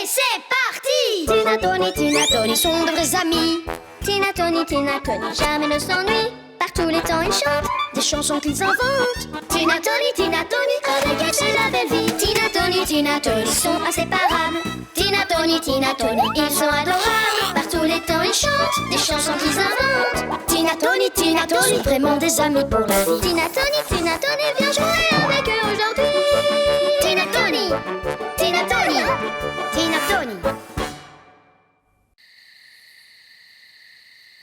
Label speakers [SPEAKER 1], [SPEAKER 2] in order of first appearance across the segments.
[SPEAKER 1] et c'est parti! Tina, Tony sont de vrais amis. Tina, Tony, jamais ne s'ennuient. Par tous les temps, ils chantent des chansons qu'ils inventent. Tina, Tony, avec eux c'est la belle vie. Tina, Tony, sont inséparables. Tina, Tony, ils sont adorables. Par tous les temps, ils chantent des chansons qu'ils inventent. Tina, Tony, sont vraiment des amis pour la vie. Tina, Tony, viens jouer avec eux aujourd'hui. Tina, Tony.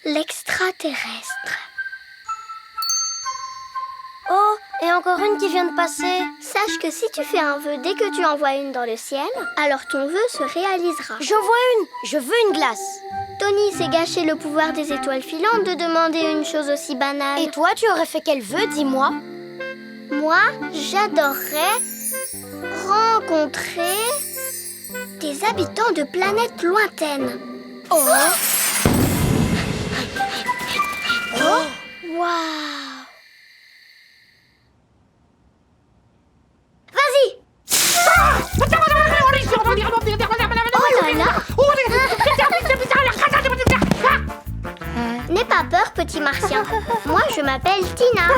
[SPEAKER 1] L'extraterrestre.
[SPEAKER 2] Oh, et encore une qui vient de passer.
[SPEAKER 3] Sache que si tu fais un vœu dès que tu envoies une dans le ciel, alors ton vœu se réalisera.
[SPEAKER 2] J'en vois une. Je veux une glace.
[SPEAKER 3] Tony s'est gâché le pouvoir des étoiles filantes de demander une chose aussi banale.
[SPEAKER 2] Et toi, tu aurais fait quel vœu, dis-moi?
[SPEAKER 3] Moi, j'adorerais rencontrer des habitants de planètes lointaines.
[SPEAKER 2] Oh!
[SPEAKER 3] Oh! Waouh! Vas-y! Oh là là! N'aie pas peur, petit martien. Moi, je m'appelle Tina.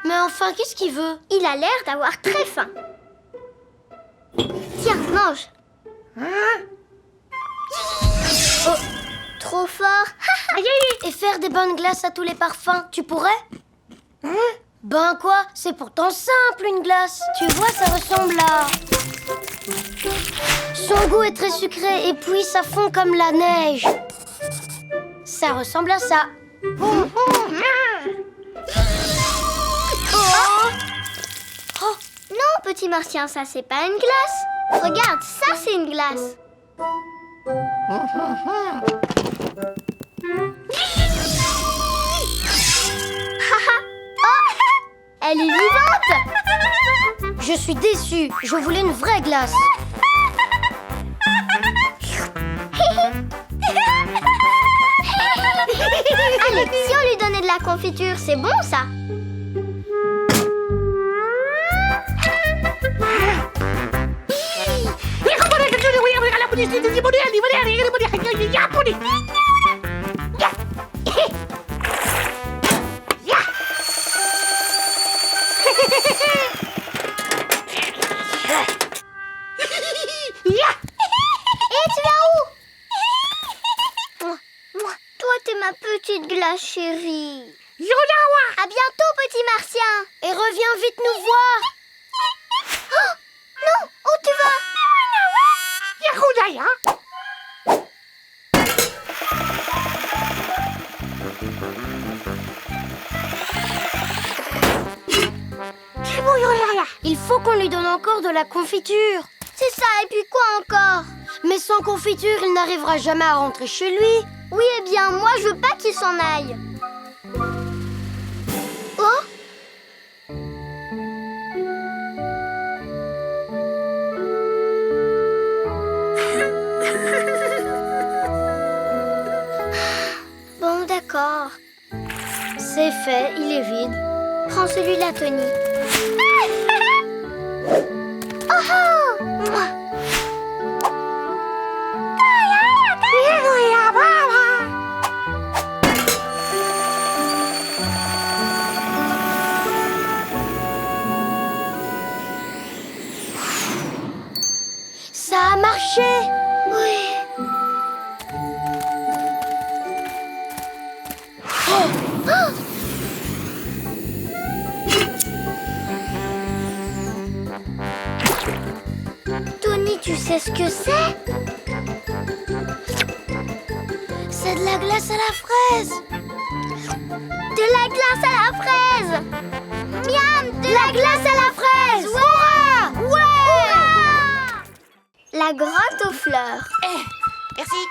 [SPEAKER 2] Mais enfin, qu'est-ce qu'il veut?
[SPEAKER 3] Il a l'air d'avoir très faim. Tiens, mange. Oh, trop fort.
[SPEAKER 2] Et faire des bonnes glaces à tous les parfums, tu pourrais? Ben quoi? C'est pourtant simple, une glace. Tu vois, ça ressemble à... Son goût est très sucré et puis ça fond comme la neige. Ça ressemble à ça.
[SPEAKER 3] Oh, non, petit martien, ça c'est pas une glace. Regarde, ça c'est une glace. Oh, elle est vivante.
[SPEAKER 2] Je suis déçue. Je voulais une vraie glace.
[SPEAKER 3] Allez, si on lui donnait de la confiture, c'est bon ça. Toi, t'es ma petite glace chérie. À bientôt, petit martien.
[SPEAKER 2] Et reviens vite nous voir.
[SPEAKER 3] Oh, non, où tu vas?
[SPEAKER 2] Il faut qu'on lui donne encore de la confiture.
[SPEAKER 3] C'est ça, et puis quoi encore?
[SPEAKER 2] Mais sans confiture, il n'arrivera jamais à rentrer chez lui.
[SPEAKER 3] Oui, eh bien, moi, je veux pas qu'il s'en aille. Oh! Bon, d'accord.
[SPEAKER 2] C'est fait, il est vide.
[SPEAKER 3] Prends celui-là, Tony. Oh oh! Mouah.
[SPEAKER 2] Ça a marché.
[SPEAKER 3] Oui. Tony, tu sais ce que c'est?
[SPEAKER 2] C'est de la glace à la fraise.
[SPEAKER 3] De la glace à la fraise! Miam! De la glace à la fraise!
[SPEAKER 2] Hurrah!
[SPEAKER 3] Ouais! Hurrah! La grotte aux fleurs.
[SPEAKER 4] Merci.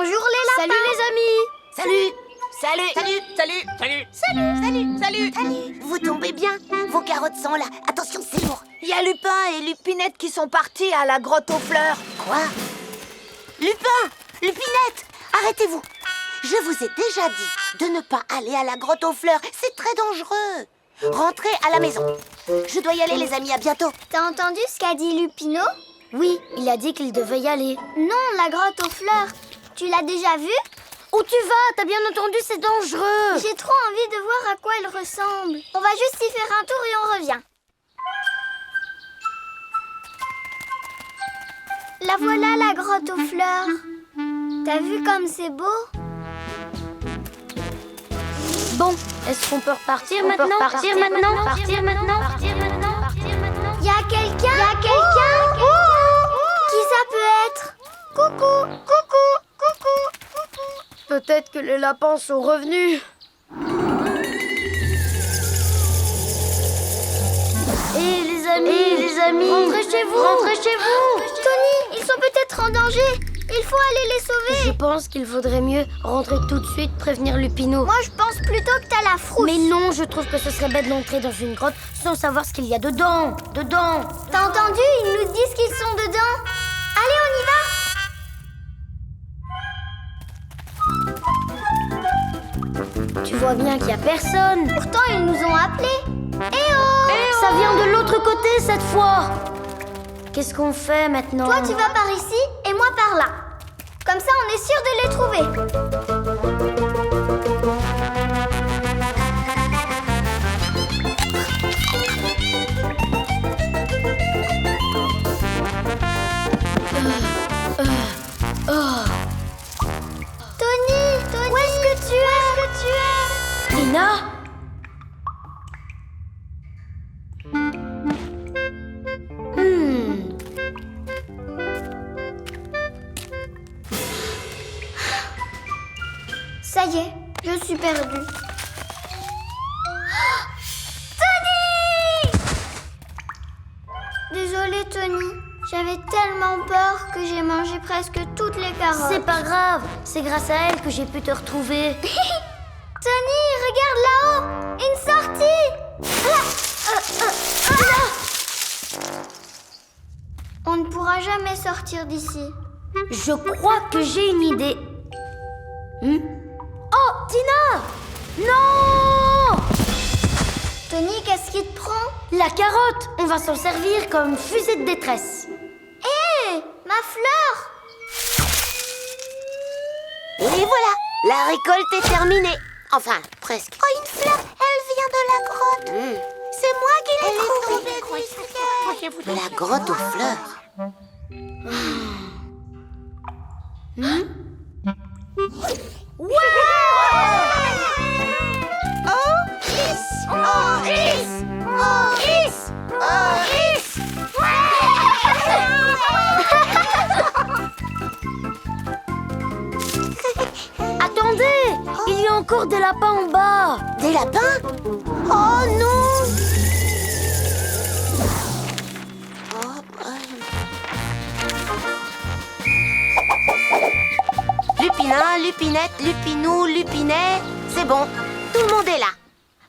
[SPEAKER 3] Bonjour les lapins.
[SPEAKER 2] Salut les amis.
[SPEAKER 4] Salut! Salut!
[SPEAKER 5] Salut, salut, salut.
[SPEAKER 4] Salut! Vous tombez bien? Vos carottes sont là. Attention, c'est lourd.
[SPEAKER 6] Il y a Lupin et Lupinette qui sont partis à la grotte aux fleurs.
[SPEAKER 4] Quoi? Lupin! Lupinette! Arrêtez-vous! Je vous ai déjà dit de ne pas aller à la grotte aux fleurs. C'est très dangereux. Rentrez à la maison. Je dois y aller, les amis. À bientôt.
[SPEAKER 3] T'as entendu ce qu'a dit Lupino?
[SPEAKER 2] Oui, il a dit qu'il devait y aller.
[SPEAKER 3] Non, la grotte aux fleurs. Tu l'as déjà vue?
[SPEAKER 2] Où tu vas? T'as bien entendu, c'est dangereux.
[SPEAKER 3] J'ai trop envie de voir à quoi elle ressemble. On va juste y faire un tour et on revient. La voilà, la grotte aux fleurs. T'as vu comme c'est beau?
[SPEAKER 2] Bon, est-ce qu'on peut repartir maintenant?
[SPEAKER 3] Partir maintenant. Y a quelqu'un? Qui ça peut être? Coucou.
[SPEAKER 2] Peut-être que les lapins sont revenus. Et les amis, rentrez chez vous.
[SPEAKER 3] Tony, ils sont peut-être en danger. Il faut aller les
[SPEAKER 2] Je
[SPEAKER 3] sauver.
[SPEAKER 2] pense qu'il vaudrait mieux rentrer tout de suite, prévenir Lupino.
[SPEAKER 3] Moi, je pense plutôt que t'as la frousse.
[SPEAKER 2] Mais non, je trouve que ce serait bête d'entrer dans une grotte sans savoir ce qu'il y a dedans.
[SPEAKER 3] T'as entendu? Ils nous disent qu'ils sont dedans. Allez, on y va.
[SPEAKER 2] Tu vois bien qu'il y a personne.
[SPEAKER 3] Pourtant, ils nous ont appelés. Eh oh!
[SPEAKER 2] Ça vient de l'autre côté cette fois. Qu'est-ce qu'on fait maintenant?
[SPEAKER 3] Toi, tu vas par ici et moi par là. Comme ça, on est sûr de les trouver. Tony, où est-ce que tu es?
[SPEAKER 2] Lina?
[SPEAKER 3] Ça y est, je suis perdue. Tony! Désolée, Tony. J'avais tellement peur que j'ai mangé presque toutes les carottes.
[SPEAKER 2] C'est pas grave, c'est grâce à elle que j'ai pu te retrouver.
[SPEAKER 3] Tony, regarde là-haut! Une sortie! On ne pourra jamais sortir d'ici.
[SPEAKER 2] Je crois que j'ai une idée. Oh, Tina! Non!
[SPEAKER 3] Tony, qu'est-ce qui te prend?
[SPEAKER 2] La carotte, on va s'en servir comme fusée de détresse.
[SPEAKER 3] Hé, ma fleur!
[SPEAKER 4] Et voilà, la récolte est terminée. Enfin, presque. Oh, une fleur, elle vient de la grotte. C'est moi qui l'ai trouvée. La grotte aux fleurs.
[SPEAKER 2] Attendez, il y a encore des lapins en bas.
[SPEAKER 4] Des lapins? Oh non! Lupinin, Lupinette, Lupinou, Lupinet, c'est bon, tout le monde est là.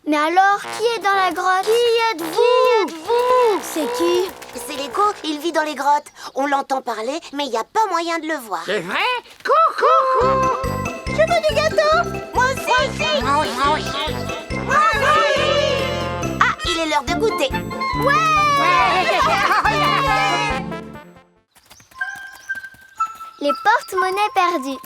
[SPEAKER 3] Mais alors, qui est dans la grotte?
[SPEAKER 2] Qui êtes-vous? C'est qui?
[SPEAKER 4] C'est l'écho, il vit dans les grottes. On l'entend parler, mais il n'y a pas moyen de le voir.
[SPEAKER 5] C'est vrai? Coucou!
[SPEAKER 4] Je veux du gâteau! Moi aussi!
[SPEAKER 5] Moi aussi!
[SPEAKER 4] Ah, il est l'heure de goûter.
[SPEAKER 3] Les porte-monnaies perdues.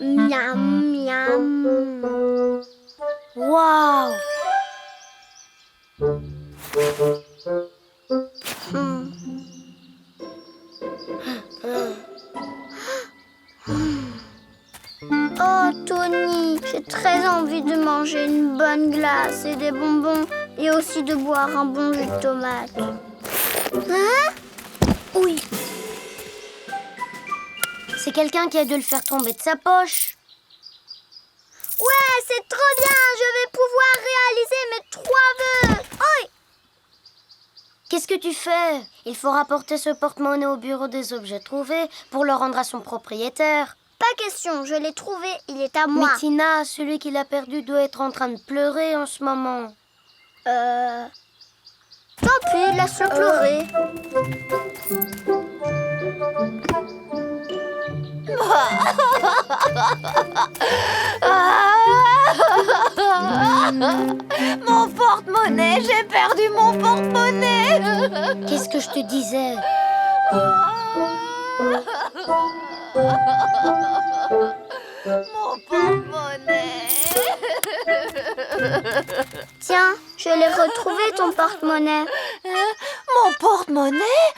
[SPEAKER 3] Miam, miam.
[SPEAKER 2] Waouh!
[SPEAKER 3] Oh, Tony, j'ai très envie de manger une bonne glace et des bonbons et aussi de boire un bon jus de tomate. Hein?
[SPEAKER 2] Oui. C'est quelqu'un qui a dû le faire tomber de sa poche.
[SPEAKER 3] Ouais, c'est trop bien. Je vais pouvoir réaliser mes 3 vœux. Oi!
[SPEAKER 2] Qu'est-ce que tu fais? Il faut rapporter ce porte-monnaie au bureau des objets trouvés pour le rendre à son propriétaire.
[SPEAKER 3] Pas question, je l'ai trouvé, il est à moi.
[SPEAKER 2] Mais Tina, celui qui l'a perdu doit être en train de pleurer en ce moment.
[SPEAKER 3] Tant pis, laisse-le pleurer.
[SPEAKER 6] Mon porte-monnaie, j'ai perdu mon porte-monnaie.
[SPEAKER 2] Qu'est-ce que je te disais?
[SPEAKER 6] Mon porte-monnaie.
[SPEAKER 3] Tiens, je l'ai retrouvé ton porte-monnaie.
[SPEAKER 6] Mon porte-monnaie?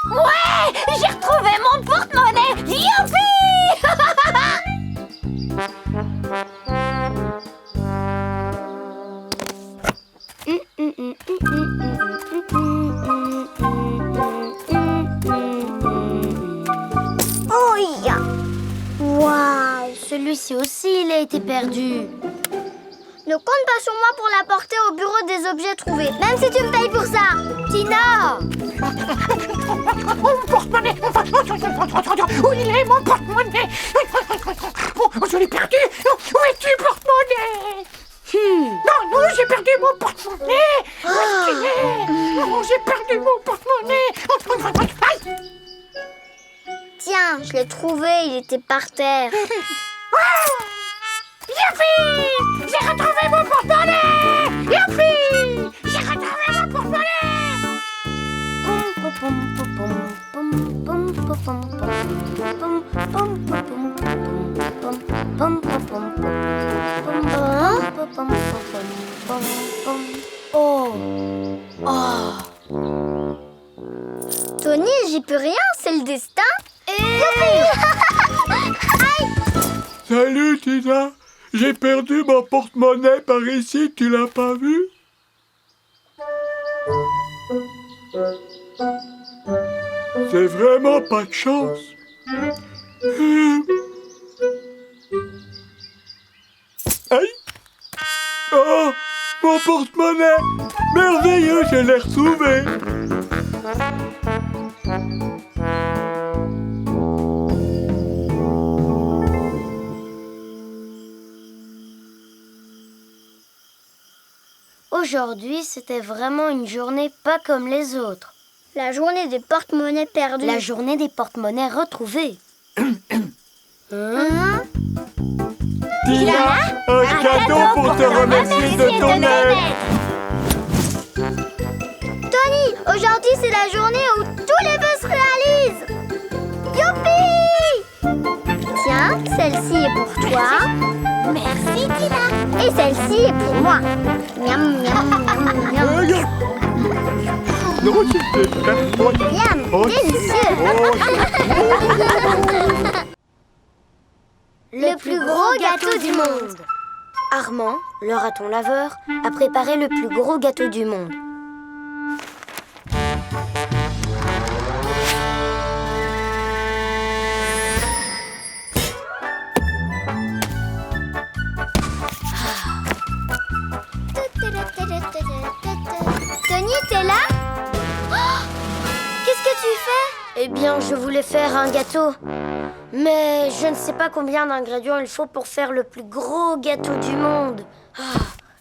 [SPEAKER 6] Ouais, j'ai retrouvé mon porte-monnaie. Youpi!
[SPEAKER 3] Oh, ya! Waouh!
[SPEAKER 2] Celui-ci aussi, il a été perdu.
[SPEAKER 3] Ne compte pas sur moi pour l'apporter au bureau des objets trouvés, même si tu me payes pour ça. Tina!
[SPEAKER 5] Mon porte-monnaie. Où il est, mon porte-monnaie? Oh, je l'ai perdu. Où es-tu, porte-monnaie? Non, j'ai perdu mon porte-monnaie. Où est-ce qu'il est? Oh, j'ai perdu mon porte-monnaie. Aïe.
[SPEAKER 3] Tiens, je l'ai trouvé, il était par terre.
[SPEAKER 5] Youpi! J'ai retrouvé mon porte-monnaie. Youpi! J'ai retrouvé mon porte-monnaie.
[SPEAKER 2] Oh.
[SPEAKER 3] Tony, j'y peux rien, c'est le destin.
[SPEAKER 7] Salut Tina, j'ai perdu mon porte-monnaie par ici, tu l'as pas vu? C'est vraiment pas de chance. Aïe! Oh, mon porte-monnaie! Merveilleux, je l'ai retrouvé!
[SPEAKER 2] Aujourd'hui, c'était vraiment une journée pas comme les autres.
[SPEAKER 3] La journée des porte-monnaies perdus.
[SPEAKER 2] La journée des porte-monnaies retrouvés.
[SPEAKER 7] Tina, un cadeau pour te remercier de ton aide!
[SPEAKER 3] Tony, aujourd'hui c'est la journée où tous les vœux se réalisent. Youpi! Tiens, celle-ci est pour toi.
[SPEAKER 4] Merci, Tina.
[SPEAKER 3] Et celle-ci est pour moi. Miam, miam, miam, miam.
[SPEAKER 7] Non, c'était
[SPEAKER 3] Miam, délicieux.
[SPEAKER 2] Le plus gros gâteau du monde. Armand, le raton laveur, a préparé le plus gros gâteau du monde.
[SPEAKER 3] Tony, t'es là? Oh, qu'est-ce que tu fais?
[SPEAKER 2] Eh bien, je voulais faire un gâteau. Mais je ne sais pas combien d'ingrédients il faut pour faire le plus gros gâteau du monde.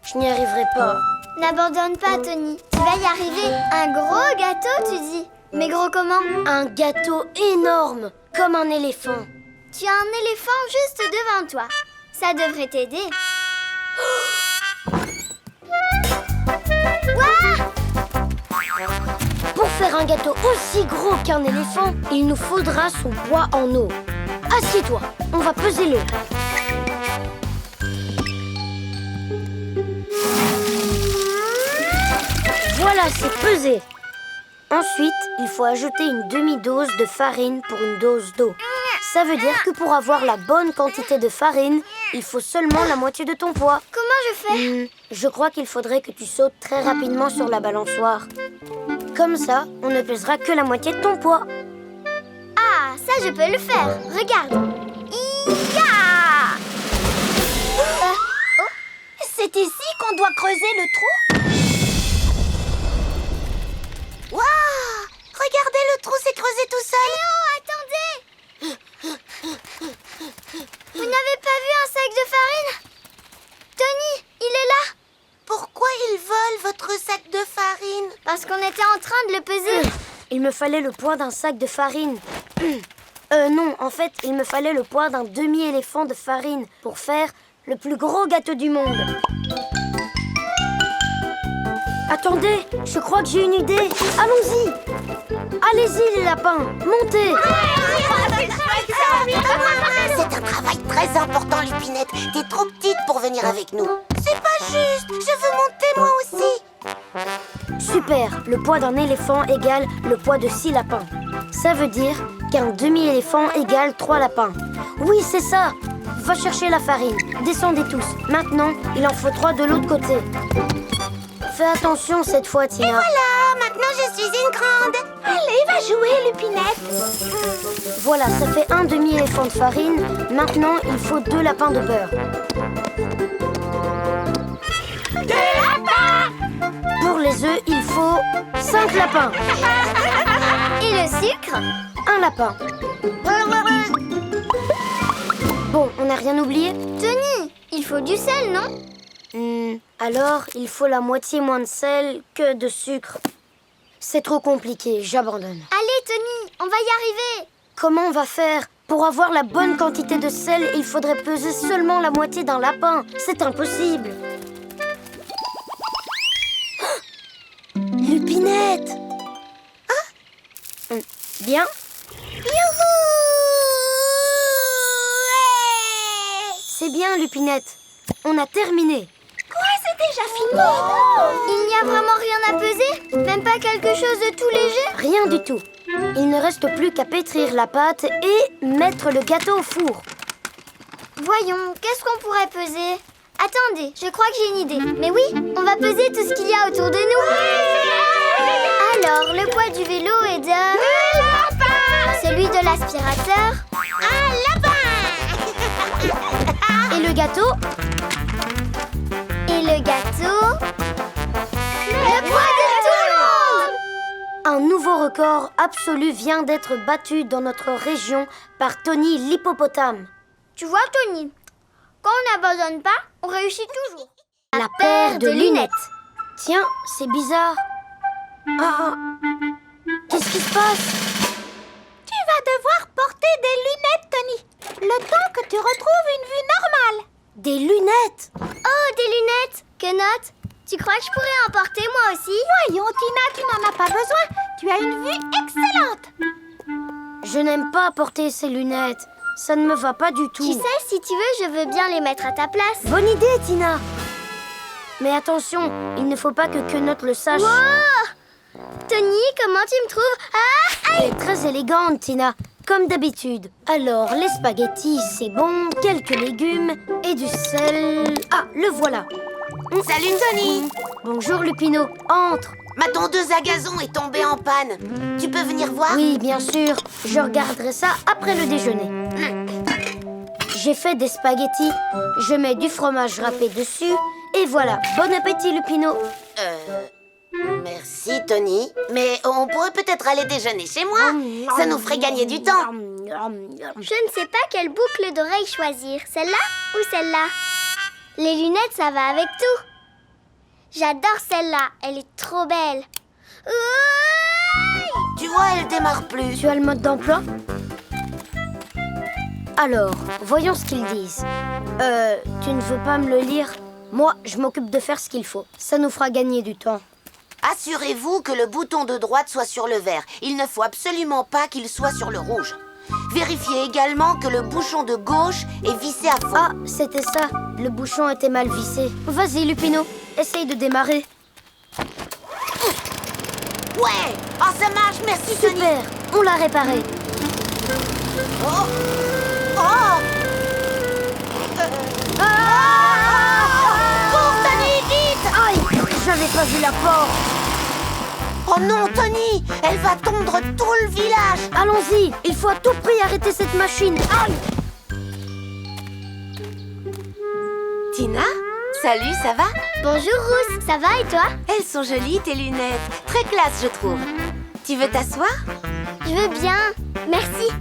[SPEAKER 2] Je n'y arriverai pas.
[SPEAKER 3] N'abandonne pas, Tony. Tu vas y arriver. Un gros gâteau, tu dis? Mais gros comment?
[SPEAKER 2] Un gâteau énorme, comme un éléphant.
[SPEAKER 3] Tu as un éléphant juste devant toi. Ça devrait t'aider.
[SPEAKER 2] Pour faire un gâteau aussi gros qu'un éléphant, il nous faudra son poids en eau. Assieds-toi, on va peser l'eau. Voilà, c'est pesé. Ensuite, il faut ajouter une demi-dose de farine pour une dose d'eau. Ça veut dire que pour avoir la bonne quantité de farine, il faut seulement la moitié de ton poids.
[SPEAKER 3] Comment je fais?
[SPEAKER 2] Je crois qu'il faudrait que tu sautes très rapidement sur la balançoire. Comme ça, on ne pèsera que la moitié de ton poids.
[SPEAKER 3] Ah, ça je peux le faire. Regarde. Ia!
[SPEAKER 4] C'est ici qu'on doit creuser le trou? Waouh! Regardez, le trou s'est creusé tout seul.
[SPEAKER 3] Attendez! Vous n'avez pas vu un sac de farine? Tony, il est là!
[SPEAKER 4] Pourquoi ils volent votre sac de farine?
[SPEAKER 3] Parce qu'on était en train de le peser.
[SPEAKER 2] Il me fallait le poids d'un sac de farine. Non, en fait, il me fallait le poids d'un demi-éléphant de farine pour faire le plus gros gâteau du monde. Attendez, je crois que j'ai une idée. Allons-y. Allez-y, les lapins, montez.
[SPEAKER 4] C'est un travail très important, Lupinette. T'es trop petite pour venir avec nous. C'est pas juste. Je veux monter moi aussi.
[SPEAKER 2] Super, le poids d'un éléphant égale le poids de 6 lapins. Ça veut dire qu'un demi-éléphant égale 3 lapins. Oui, c'est ça. Va chercher la farine. Descendez tous. Maintenant, il en faut 3 de l'autre côté. Fais attention cette fois, Tina.
[SPEAKER 4] Et voilà, maintenant je suis une grande. Allez, va jouer, Lupinette.
[SPEAKER 2] Voilà, ça fait un demi-éléphant de farine. Maintenant, il faut 2 lapins de beurre. Pour les œufs, il faut 5 lapins.
[SPEAKER 3] Et le sucre?
[SPEAKER 2] Un lapin. Bon, on n'a rien oublié?
[SPEAKER 3] Tony, il faut du sel, non?
[SPEAKER 2] Alors, il faut la moitié moins de sel que de sucre. C'est trop compliqué, j'abandonne.
[SPEAKER 3] Allez, Tony, on va y arriver.
[SPEAKER 2] Comment on va faire? Pour avoir la bonne quantité de sel, il faudrait peser seulement la moitié d'un lapin. C'est impossible. Lupinette! Bien. C'est bien, Lupinette. On a terminé.
[SPEAKER 3] C'est déjà fini. Il n'y a vraiment rien à peser? Même pas quelque chose de tout léger?
[SPEAKER 2] Rien du tout. Il ne reste plus qu'à pétrir la pâte et mettre le gâteau au four.
[SPEAKER 3] Voyons, qu'est-ce qu'on pourrait peser? Attendez, je crois que j'ai une idée. Mais oui, on va peser tout ce qu'il y a autour de nous. Alors, le poids du vélo est de... Celui de l'aspirateur.
[SPEAKER 4] Un lapin.
[SPEAKER 2] Et le gâteau?
[SPEAKER 3] Et le gâteau... Le poids de tout le monde!
[SPEAKER 2] Un nouveau record absolu vient d'être battu dans notre région par Tony l'hippopotame.
[SPEAKER 3] Tu vois, Tony, quand on n'abandonne pas, on réussit toujours.
[SPEAKER 2] La paire de lunettes. Tiens, c'est bizarre. Ah, qu'est-ce qui se passe?
[SPEAKER 4] Tu vas devoir porter des lunettes, Tony. Le temps que tu retrouves une vue normale.
[SPEAKER 2] Des lunettes?
[SPEAKER 3] Oh, des lunettes! Que note? Tu crois que je pourrais en porter moi aussi?
[SPEAKER 4] Voyons, Tina, tu n'en as pas besoin. Tu as une vue excellente.
[SPEAKER 2] Je n'aime pas porter ces lunettes. Ça ne me va pas du tout.
[SPEAKER 3] Tu sais, si tu veux, je veux bien les mettre à ta place.
[SPEAKER 2] Bonne idée, Tina. Mais attention, il ne faut pas que Quenotte le sache.
[SPEAKER 3] Wow! Tony, comment tu me trouves?
[SPEAKER 2] Elle est très élégante, Tina, comme d'habitude. Alors, les spaghettis, c'est bon, quelques légumes et du sel. Ah, le voilà.
[SPEAKER 4] Salut, Tony.
[SPEAKER 2] Bonjour, Lupino. Entre.
[SPEAKER 4] Ma tondeuse à gazon est tombée en panne. Tu peux venir voir?
[SPEAKER 2] Oui, bien sûr. Je regarderai ça après le déjeuner. J'ai fait des spaghettis. Je mets du fromage râpé dessus. Et voilà. Bon appétit, Lupino.
[SPEAKER 4] Merci, Tony. Mais on pourrait peut-être aller déjeuner chez moi. Ça nous ferait gagner du temps.
[SPEAKER 3] Je ne sais pas quelle boucle d'oreille choisir. Celle-là ou celle-là? Les lunettes, ça va avec tout. J'adore celle-là. Elle est trop belle.
[SPEAKER 4] Tu vois, elle démarre plus.
[SPEAKER 2] Tu as le mode d'emploi? Alors, voyons ce qu'ils disent. Tu ne veux pas me le lire? Moi, je m'occupe de faire ce qu'il faut. Ça nous fera gagner du temps.
[SPEAKER 4] Assurez-vous que le bouton de droite soit sur le vert. Il ne faut absolument pas qu'il soit sur le rouge. Vérifiez également que le bouchon de gauche est vissé à fond.
[SPEAKER 2] Ah, c'était ça. Le bouchon était mal vissé. Vas-y, Lupino. Essaye de démarrer.
[SPEAKER 4] Ouais! Oh, ça marche, merci, Tony.
[SPEAKER 2] Super, on l'a réparé.
[SPEAKER 4] Oh! Cours, Tony, vite!
[SPEAKER 2] Aïe, j'avais pas vu la porte.
[SPEAKER 4] Oh non, Tony, elle va tondre tout le village.
[SPEAKER 2] Allons-y, il faut à tout prix arrêter cette machine. Aïe!
[SPEAKER 4] Tina, salut, ça va?
[SPEAKER 3] Bonjour Rousse, ça va et toi?
[SPEAKER 4] Elles sont jolies, tes lunettes. Très classe, je trouve. Tu veux t'asseoir?
[SPEAKER 3] Je veux bien, merci.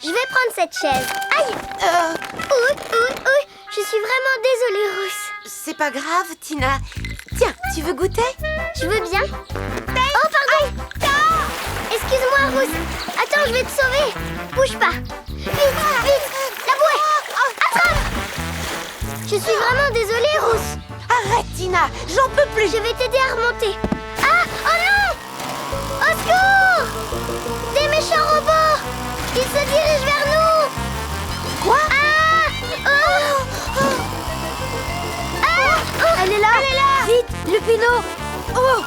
[SPEAKER 3] Je vais prendre cette chaise. Aïe! Ouh, je suis vraiment désolée, Rousse.
[SPEAKER 4] C'est pas grave, Tina. Tiens, tu veux goûter?
[SPEAKER 3] Je veux bien. Oh, pardon! Excuse-moi, Rousse. Attends, je vais te sauver. Bouge pas. Vite, la bouée! Attrape! Je suis vraiment désolée, Rousse.
[SPEAKER 4] Arrête, Tina, j'en peux plus.
[SPEAKER 3] Je vais t'aider à remonter. Ah! Oh non! Au secours! Des méchants robots! Ils se dirigent vers nous!
[SPEAKER 4] Quoi?
[SPEAKER 3] Ah!
[SPEAKER 2] Elle est là! Vite, Lupino! Oh!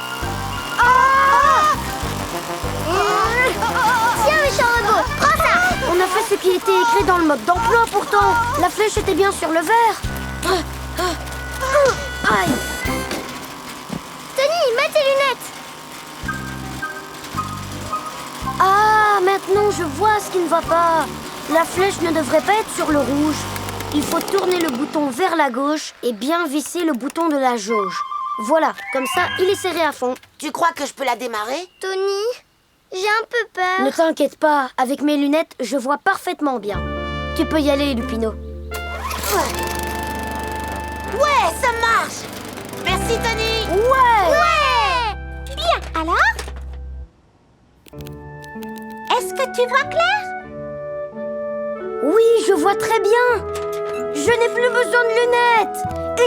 [SPEAKER 3] Tiens, méchant robot! Prends ça!
[SPEAKER 2] On a fait ce qui était écrit dans le mode d'emploi pourtant. La flèche était bien sur le verre. Aïe!
[SPEAKER 3] Tony, mets tes lunettes!
[SPEAKER 2] Ah, maintenant je vois ce qui ne va pas. La flèche ne devrait pas être sur le rouge. Il faut tourner le bouton vers la gauche et bien visser le bouton de la jauge. Voilà, comme ça, il est serré à fond.
[SPEAKER 4] Tu crois que je peux la démarrer?
[SPEAKER 3] Tony, j'ai un peu peur.
[SPEAKER 2] Ne t'inquiète pas, avec mes lunettes, je vois parfaitement bien. Tu peux y aller, Lupino.
[SPEAKER 4] Ouais, ça marche. Merci, Tony.
[SPEAKER 2] Ouais!
[SPEAKER 3] Bien, alors? Est-ce que tu vois clair?
[SPEAKER 2] Oui, je vois très bien. Je n'ai plus besoin de lunettes.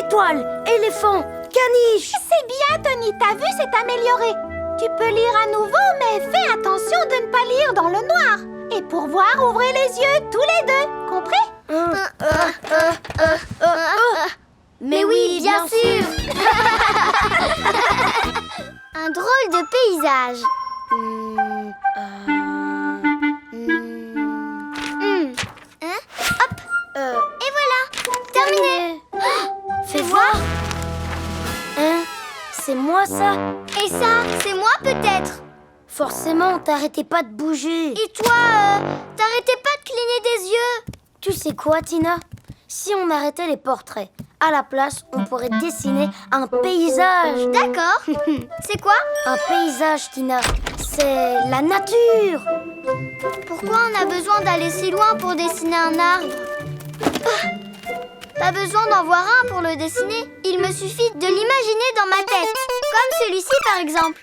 [SPEAKER 2] Étoile, éléphant, caniche.
[SPEAKER 3] C'est bien, Tony, t'as vu, c'est amélioré. Tu peux lire à nouveau, mais fais attention de ne pas lire dans le noir. Et pour voir, ouvrez les yeux, tous les deux, compris?
[SPEAKER 2] Mais
[SPEAKER 3] oui, bien sûr. Un drôle de paysage. Hop, et voilà, terminé.
[SPEAKER 2] Fais voir. Hein? C'est moi ça?
[SPEAKER 3] Et ça, c'est moi peut-être.
[SPEAKER 2] Forcément, t'arrêtais pas de bouger.
[SPEAKER 3] Et toi, t'arrêtais pas de cligner des yeux.
[SPEAKER 2] Tu sais quoi, Tina? Si on arrêtait les portraits, à la place, on pourrait dessiner un paysage.
[SPEAKER 3] D'accord. C'est quoi?
[SPEAKER 2] Un paysage, Tina, c'est la nature.
[SPEAKER 3] Pourquoi on a besoin d'aller si loin pour dessiner un arbre? Pas besoin d'en voir un pour le dessiner. Il me suffit de l'imaginer dans ma tête. Comme celui-ci, par exemple.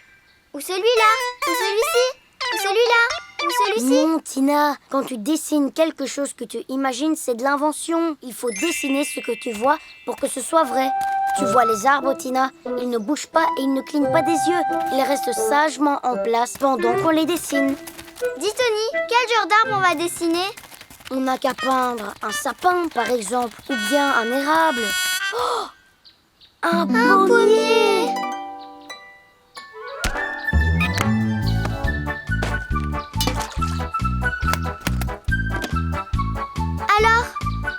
[SPEAKER 3] Ou celui-là. Ou celui-ci. Ou celui-là. Ou celui-ci.
[SPEAKER 2] Non, Tina, quand tu dessines quelque chose que tu imagines, c'est de l'invention. Il faut dessiner ce que tu vois pour que ce soit vrai. Tu vois les arbres, Tina, ils ne bougent pas et ils ne clignent pas des yeux. Ils restent sagement en place pendant qu'on les dessine.
[SPEAKER 3] Dis, Tony, quel genre d'arbre on va dessiner?
[SPEAKER 2] On n'a qu'à peindre un sapin, par exemple, ou bien un érable. Oh, un pommier.
[SPEAKER 3] Alors,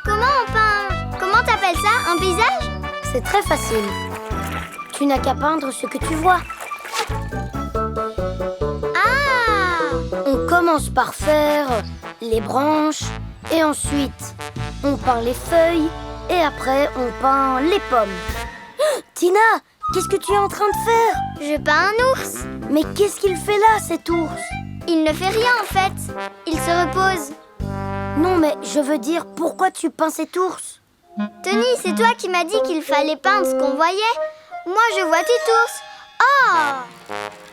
[SPEAKER 3] comment on peint? Comment t'appelles ça? Un paysage?
[SPEAKER 2] C'est très facile. Tu n'as qu'à peindre ce que tu vois.
[SPEAKER 3] Ah!
[SPEAKER 2] On commence par faire les branches, et ensuite on peint les feuilles, et après on peint les pommes. Tina, qu'est-ce que tu es en train de faire?
[SPEAKER 3] Je peins un ours.
[SPEAKER 2] Mais qu'est-ce qu'il fait là, cet ours?
[SPEAKER 3] Il ne fait rien en fait. Il se repose.
[SPEAKER 2] Non, mais je veux dire, pourquoi tu peins cet ours?
[SPEAKER 3] Tony, c'est toi qui m'as dit qu'il fallait peindre ce qu'on voyait. Moi, je vois tout ours. Oh!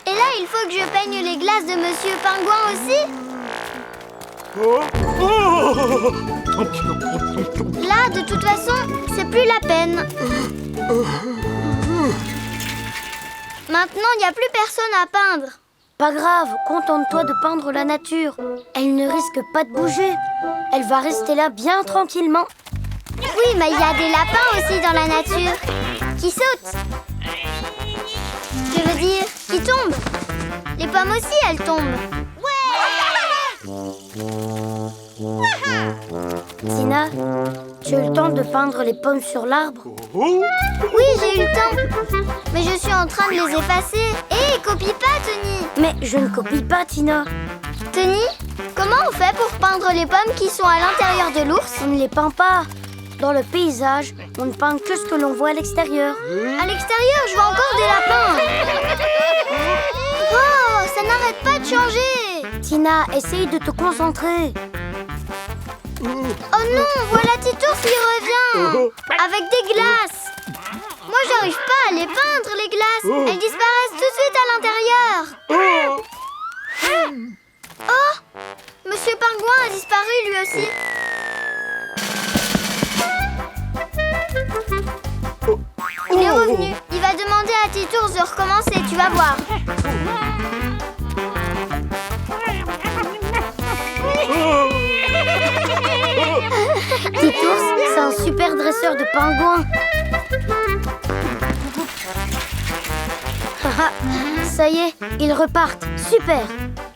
[SPEAKER 3] Et là, il faut que je peigne les glaces de Monsieur Pingouin aussi? Là, de toute façon, c'est plus la peine. Maintenant, il n'y a plus personne à peindre.
[SPEAKER 2] Pas grave, contente-toi de peindre la nature. Elle ne risque pas de bouger. Elle va rester là bien tranquillement.
[SPEAKER 3] Oui, mais il y a des lapins aussi dans la nature qui sautent. Je veux dire, qui tombent. Les pommes aussi, elles tombent.
[SPEAKER 2] Tina, Tu as eu le temps de peindre les pommes sur l'arbre?
[SPEAKER 7] Oh,
[SPEAKER 3] Oui, j'ai eu le temps. Mais je suis en train de les effacer. Hé, copie pas, Tony.
[SPEAKER 2] Mais je ne copie pas, Tina.
[SPEAKER 3] Tony, comment on fait pour peindre les pommes qui sont à l'intérieur de l'ours?
[SPEAKER 2] On ne les peint pas. Dans le paysage, on ne peint que ce que l'on voit à l'extérieur.
[SPEAKER 3] À l'extérieur, je vois encore des lapins. Oh, ça n'arrête pas de changer.
[SPEAKER 2] Tina, essaye de te concentrer.
[SPEAKER 3] Oh non, voilà Titours qui revient. Avec des glaces. Moi, j'arrive pas à les peindre, les glaces. Elles disparaissent tout de suite à l'intérieur. Oh, Monsieur Pingouin a disparu lui aussi. Il est revenu. Il va demander à Titours de recommencer, tu vas voir.
[SPEAKER 2] Titours, c'est un super dresseur de pingouins. Haha, ça y est, ils repartent. Super.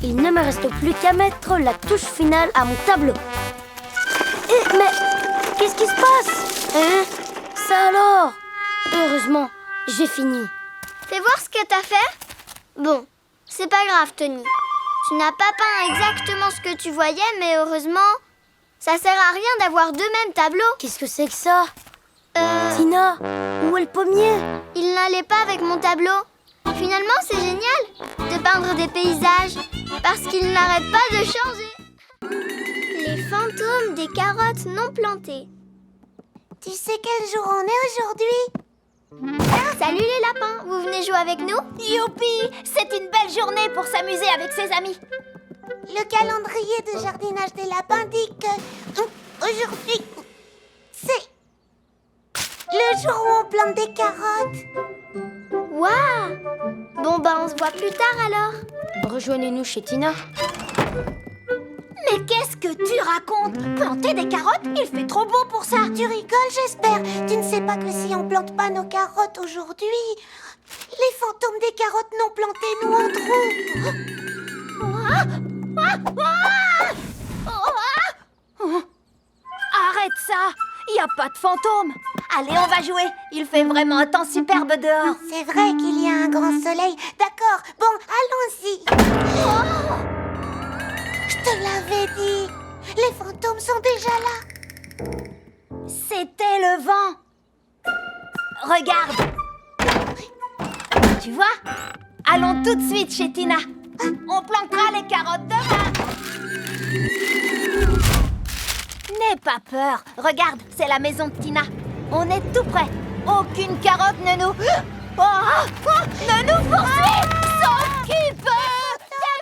[SPEAKER 2] Il ne me reste plus qu'à mettre la touche finale à mon tableau. Mais qu'est-ce qui se passe? Hein? Ça alors? Heureusement, j'ai fini.
[SPEAKER 3] Fais voir ce que t'as fait. Bon, c'est pas grave, Tony. Tu n'as pas peint exactement ce que tu voyais, mais heureusement, ça sert à rien d'avoir deux mêmes tableaux.
[SPEAKER 2] Qu'est-ce que c'est que ça? Tina, où est le pommier?
[SPEAKER 3] Il n'allait pas avec mon tableau. Finalement, c'est génial de peindre des paysages parce qu'il n'arrête pas de changer. Les fantômes des carottes non plantées.
[SPEAKER 4] Tu sais quel jour on est aujourd'hui?
[SPEAKER 3] Salut les lapins, vous venez jouer avec nous?
[SPEAKER 6] Youpi! C'est une belle journée pour s'amuser avec ses amis.
[SPEAKER 4] Le calendrier de jardinage des lapins dit que aujourd'hui, c'est le jour où on plante des carottes.
[SPEAKER 3] Waouh! Bon ben, on se voit plus tard alors.
[SPEAKER 2] Rejoignez-nous chez Tina.
[SPEAKER 6] Mais qu'est-ce que tu racontes? Planter des carottes? Il fait trop beau pour ça.
[SPEAKER 4] Tu rigoles, j'espère. Tu ne sais pas que si on plante pas nos carottes aujourd'hui, les fantômes des carottes non plantées nous hanteront.
[SPEAKER 6] Arrête ça! Y a pas de fantôme. Allez, on va jouer. Il fait vraiment un temps superbe dehors.
[SPEAKER 4] C'est vrai qu'il y a un grand soleil. D'accord, bon, allons-y. Je te l'avais dit. Les fantômes sont déjà là.
[SPEAKER 6] C'était le vent. Regarde. Tu vois? Allons tout de suite chez Tina. On plantera les carottes demain. N'aie pas peur. Regarde, c'est la maison de Tina. On est tout près. Aucune carotte ne nous... ne nous poursuit. Sauf qui peut. Des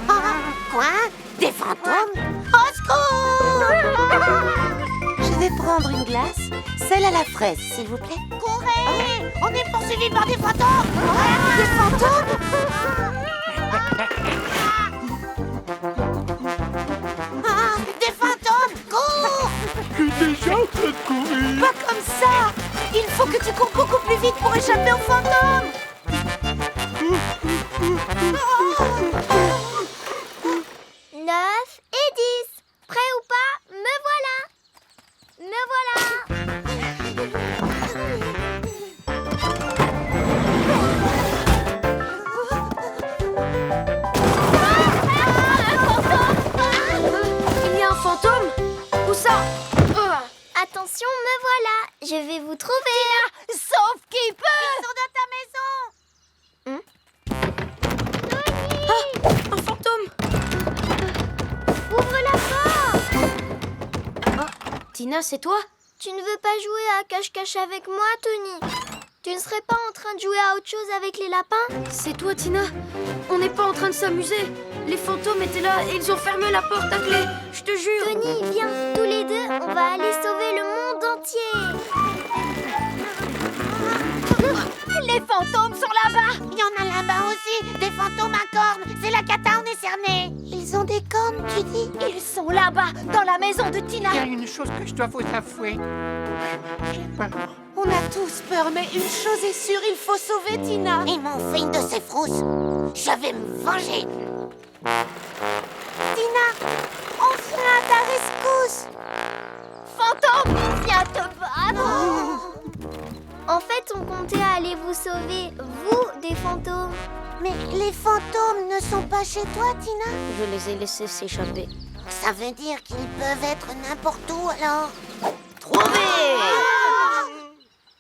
[SPEAKER 6] fantômes.
[SPEAKER 4] Quoi? Des fantômes? Au secours! Je vais prendre une glace, celle à la fraise, s'il vous plaît.
[SPEAKER 6] Courez! On est poursuivis par des fantômes.
[SPEAKER 4] Des fantômes? Des fantômes! Cours!
[SPEAKER 7] déjà en train de courir.
[SPEAKER 4] Pas comme ça! Il faut que tu cours beaucoup plus vite pour échapper aux fantômes!
[SPEAKER 3] 9 et 10. Prêt ou pas? Me voilà. Me voilà.
[SPEAKER 2] Il y a un fantôme? Où ça?
[SPEAKER 3] Attention, me voilà. Je vais vous trouver.
[SPEAKER 6] Sauf qui peut.
[SPEAKER 4] Ils sont dans ta maison!
[SPEAKER 2] Un fantôme!
[SPEAKER 3] Ouvre la porte.
[SPEAKER 2] Tina, c'est toi?
[SPEAKER 3] Tu ne veux pas jouer à cache-cache avec moi, Tony? Tu ne serais pas en train de jouer à autre chose avec les lapins?
[SPEAKER 2] C'est toi, Tina? On n'est pas en train de s'amuser. Les fantômes étaient là et ils ont fermé la porte à clé. Je te jure.
[SPEAKER 3] Tony, viens, tous les deux, on va aller sauver le monde entier.
[SPEAKER 6] Les fantômes sont là-bas.
[SPEAKER 4] Il y en a là-bas aussi! Des fantômes à cornes! C'est la cata, on est cernés! Ils ont des cornes, tu dis?
[SPEAKER 6] Ils sont là-bas, dans la maison de Tina.
[SPEAKER 5] Il y a une chose que je dois vous avouer. J'ai peur.
[SPEAKER 4] On a tous peur, mais une chose est sûre, il faut sauver Tina! Ils m'ont fait une de ces frousses! Je vais me venger! Tina! Enfin, à ta rescousse!
[SPEAKER 6] fantômes! Viens te battre!
[SPEAKER 3] En fait, on comptait aller vous sauver, vous, des fantômes.
[SPEAKER 4] Mais les fantômes ne sont pas chez toi, Tina?
[SPEAKER 2] Je les ai laissés s'échapper.
[SPEAKER 4] Ça veut dire qu'ils peuvent être n'importe où, alors?
[SPEAKER 8] Trouvé!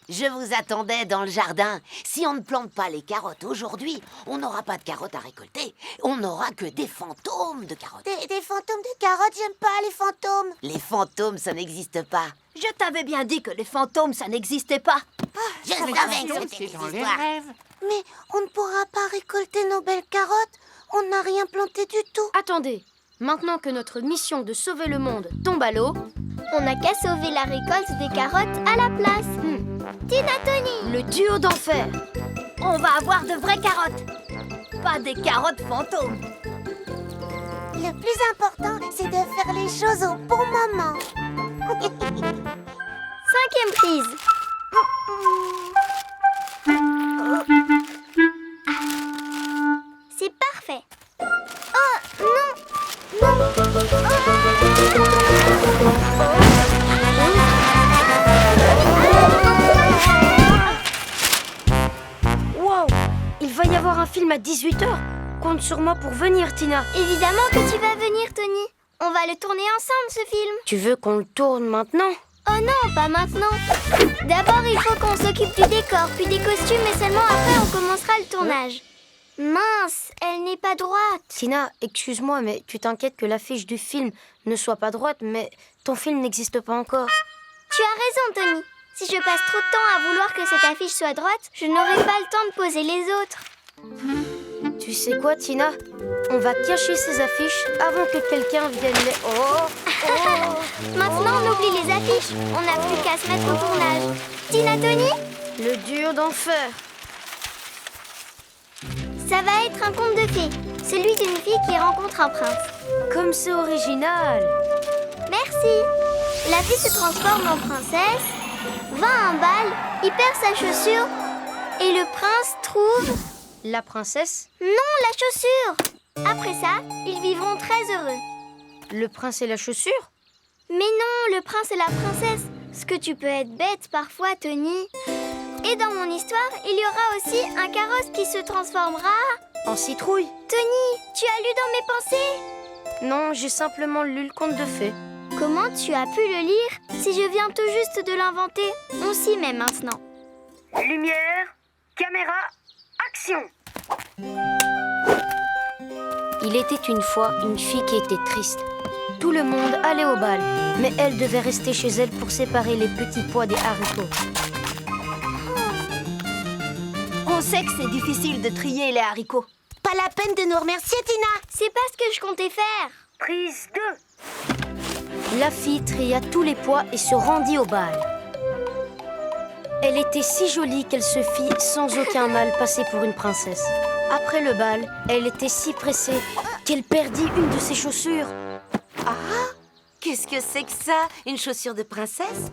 [SPEAKER 8] Je vous attendais dans le jardin. Si on ne plante pas les carottes aujourd'hui, on n'aura pas de carottes à récolter. On n'aura que des fantômes de carottes.
[SPEAKER 4] Des fantômes de carottes, j'aime pas les fantômes.
[SPEAKER 8] Les fantômes, ça n'existe pas.
[SPEAKER 6] Je t'avais bien dit que les fantômes, ça n'existait pas.
[SPEAKER 8] Je savais que c'était
[SPEAKER 5] C'est
[SPEAKER 8] des
[SPEAKER 5] dans les
[SPEAKER 8] histoires.
[SPEAKER 5] rêves.
[SPEAKER 4] Mais on ne pourra pas récolter nos belles carottes. On n'a rien planté du tout.
[SPEAKER 2] Attendez, maintenant que notre mission de sauver le monde tombe à l'eau,
[SPEAKER 3] On n'a qu'à sauver la récolte des carottes à la place. Tina Tony.
[SPEAKER 2] le duo d'enfer.
[SPEAKER 6] On va avoir de vraies carottes. Pas des carottes fantômes.
[SPEAKER 4] Le plus important, c'est de faire les choses au bon moment.
[SPEAKER 3] 5e prise. C'est parfait. Oh, non. Non.
[SPEAKER 2] Wow, il va y avoir un film à 18h. Compte sur moi pour venir, Tina.
[SPEAKER 3] Évidemment que tu vas venir, Tony. On va le tourner ensemble, ce film.
[SPEAKER 2] Tu veux qu'on le tourne maintenant?
[SPEAKER 3] Oh non, pas maintenant. D'abord, il faut qu'on s'occupe du décor, puis des costumes, et seulement après, on commencera le tournage. Mince, elle n'est pas droite.
[SPEAKER 2] Tina, excuse-moi, mais tu t'inquiètes que l'affiche du film ne soit pas droite, mais ton film n'existe pas encore.
[SPEAKER 3] Tu as raison, Tony. Si je passe trop de temps à vouloir que cette affiche soit droite, je n'aurai pas le temps de poser les autres.
[SPEAKER 2] Tu sais quoi, Tina? On va cacher ces affiches avant que quelqu'un vienne les... Oh!
[SPEAKER 3] Maintenant, on oublie les affiches. On n'a plus qu'à se mettre au tournage. Tina Tony,
[SPEAKER 2] Le duo d'enfer.
[SPEAKER 3] ça va être un conte de fées. Celui d'une fille qui rencontre un prince.
[SPEAKER 2] Comme c'est original.
[SPEAKER 3] Merci. La fille se transforme en princesse, va à un bal, y perd sa chaussure, et le prince trouve...
[SPEAKER 2] La princesse,
[SPEAKER 3] Non, la chaussure. Après ça, ils vivront très heureux.
[SPEAKER 2] le prince et la chaussure?
[SPEAKER 3] Mais non, le prince et la princesse. Ce que tu peux être bête parfois, Tony. Et dans mon histoire, il y aura aussi un carrosse qui se transformera...
[SPEAKER 2] En citrouille?
[SPEAKER 3] Tony, tu as lu dans mes pensées?
[SPEAKER 2] Non, j'ai simplement lu le conte de fées.
[SPEAKER 3] Comment tu as pu le lire si je viens tout juste de l'inventer? On s'y met maintenant.
[SPEAKER 2] Lumière, caméra, action! Il était une fois une fille qui était triste. Tout le monde allait au bal, mais elle devait rester chez elle pour séparer les petits pois des haricots.
[SPEAKER 6] On sait que c'est difficile de trier les haricots.
[SPEAKER 4] Pas la peine de nous remercier, Tina.
[SPEAKER 3] C'est pas ce que je comptais faire.
[SPEAKER 2] Prise 2. La fille tria tous les pois et se rendit au bal. Elle était si jolie qu'elle se fit sans aucun mal passer pour une princesse. Après le bal, elle était si pressée qu'elle perdit une de ses chaussures.
[SPEAKER 8] Qu'est-ce que c'est que ça? Une chaussure de princesse?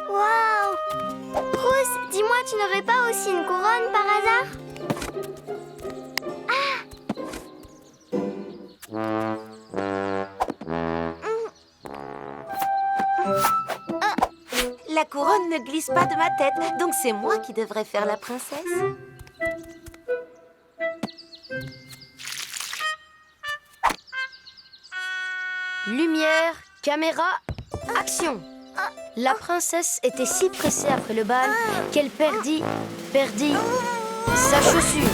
[SPEAKER 3] Waouh! Bruce, dis-moi, tu n'aurais pas aussi une couronne par hasard?
[SPEAKER 8] La couronne ne glisse pas de ma tête, donc c'est moi qui devrais faire la princesse.
[SPEAKER 2] Lumière, caméra, action! La princesse était si pressée après le bal qu'elle perdit sa chaussure.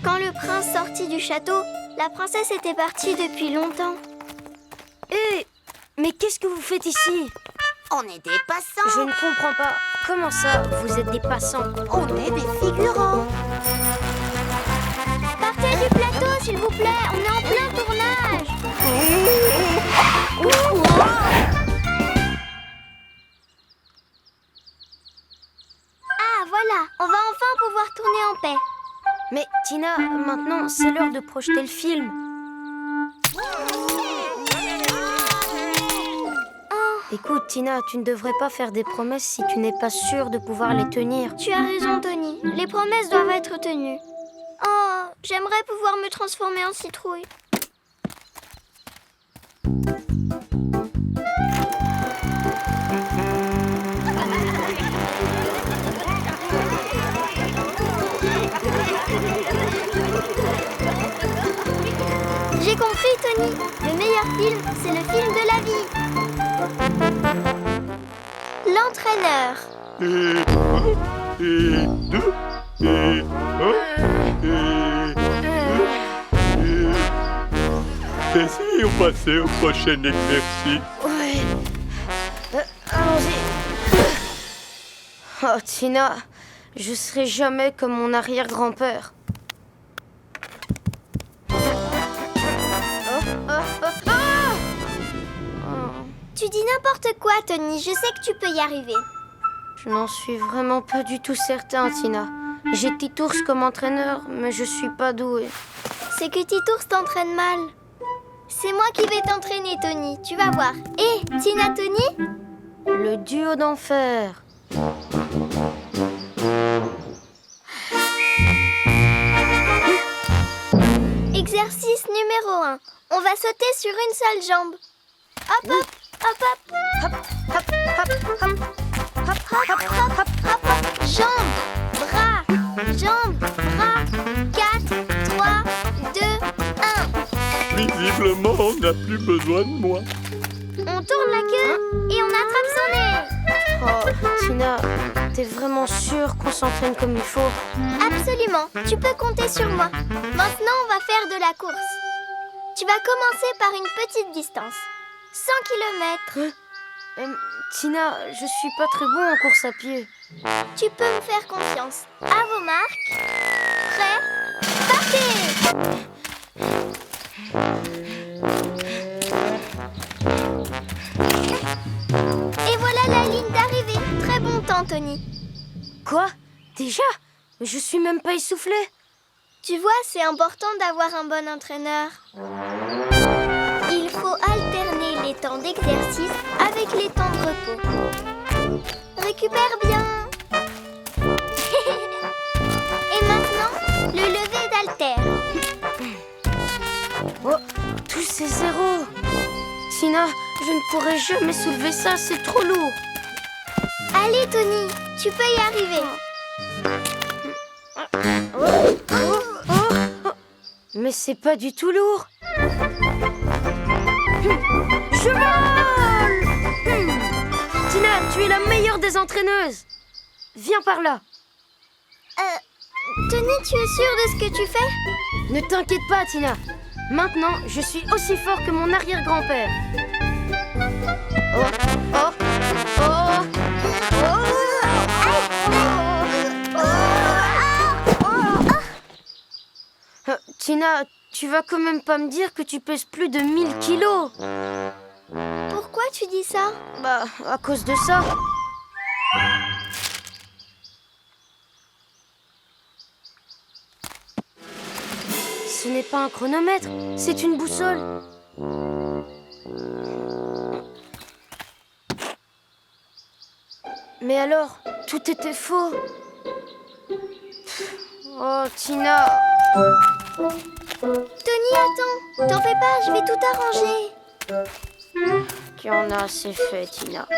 [SPEAKER 3] Quand le prince sortit du château, la princesse était partie depuis longtemps.
[SPEAKER 2] Hé, mais qu'est-ce que vous faites ici?
[SPEAKER 4] On est des passants.
[SPEAKER 2] Je ne comprends pas. Comment ça, vous êtes des passants?
[SPEAKER 4] On est des figurants.
[SPEAKER 3] Partez du plateau, s'il vous plaît, on est en plein tournage. Ah, voilà, on va enfin pouvoir tourner en paix.
[SPEAKER 2] Mais Tina, maintenant, c'est l'heure de projeter le film. Écoute, Tina, tu ne devrais pas faire des promesses si tu n'es pas sûre de pouvoir les tenir.
[SPEAKER 3] Tu as raison, Tony. Les promesses doivent être tenues. Oh, J'aimerais pouvoir me transformer en citrouille. J'ai compris, Tony. Le meilleur film, c'est le film de la vie. L'entraîneur.
[SPEAKER 7] Et deux, et un, et si on passait au prochain exercice?
[SPEAKER 2] Ouais. Allons-y. Oh, Tina, je serai jamais comme mon arrière-grand-père.
[SPEAKER 3] Tu dis n'importe quoi, Tony. Je sais que tu peux y arriver.
[SPEAKER 2] Je n'en suis vraiment pas du tout certain, Tina. J'ai Titours comme entraîneur, mais je suis pas douée.
[SPEAKER 3] C'est que Titours t'entraîne mal. C'est moi qui vais t'entraîner, Tony. Tu vas voir. Et Tina, Tony?
[SPEAKER 2] Le duo d'enfer.
[SPEAKER 3] Exercice numéro 1. On va sauter sur une seule jambe. Hop, hop, hop, hop.
[SPEAKER 2] Hop, hop, hop, hop.
[SPEAKER 3] Hop, hop, hop, hop, hop, hop. Jambes, bras, jambes, bras. 4, 3, 2, 1.
[SPEAKER 7] Visiblement, on n'a plus besoin de moi.
[SPEAKER 3] On tourne la queue et on attrape son nez.
[SPEAKER 2] Oh, Tina, t'es vraiment sûre qu'on s'entraîne comme il faut?
[SPEAKER 3] Absolument, tu peux compter sur moi. Maintenant, on va faire de la course. Tu vas commencer par une petite distance. 100 km.
[SPEAKER 2] Tina, je suis pas très bon en course à pied.
[SPEAKER 3] Tu peux me faire confiance. À vos marques. Prêt? Partez! Et voilà la ligne d'arrivée. Très bon temps, Tony.
[SPEAKER 2] Quoi? Déjà? Mais je suis même pas essoufflée.
[SPEAKER 3] Tu vois, c'est important d'avoir un bon entraîneur. Il faut alterner les temps d'exercice avec les temps de repos. Récupère bien. Et maintenant, le lever d'haltère.
[SPEAKER 2] Oh, tous ces zéros. Tina, je ne pourrai jamais soulever ça, c'est trop lourd.
[SPEAKER 3] Allez, Tony, tu peux y arriver.
[SPEAKER 2] Mais c'est pas du tout lourd. Je vole! Tina, tu es la meilleure des entraîneuses. Viens par là.
[SPEAKER 3] Tony, tu es sûr de ce que tu fais?
[SPEAKER 2] Ne t'inquiète pas, Tina. Maintenant, je suis aussi fort que mon arrière-grand-père. Oh, oh, oh, Tina, tu vas quand même pas me dire que tu pèses plus de 1000 kilos.
[SPEAKER 3] Pourquoi tu dis ça?
[SPEAKER 2] Bah, à cause de ça. Ce n'est pas un chronomètre, c'est une boussole. Mais alors, tout était faux. Oh, Tina.
[SPEAKER 3] Tony, attends. T'en fais pas, je vais tout arranger.
[SPEAKER 2] Tu en as assez fait, Tina.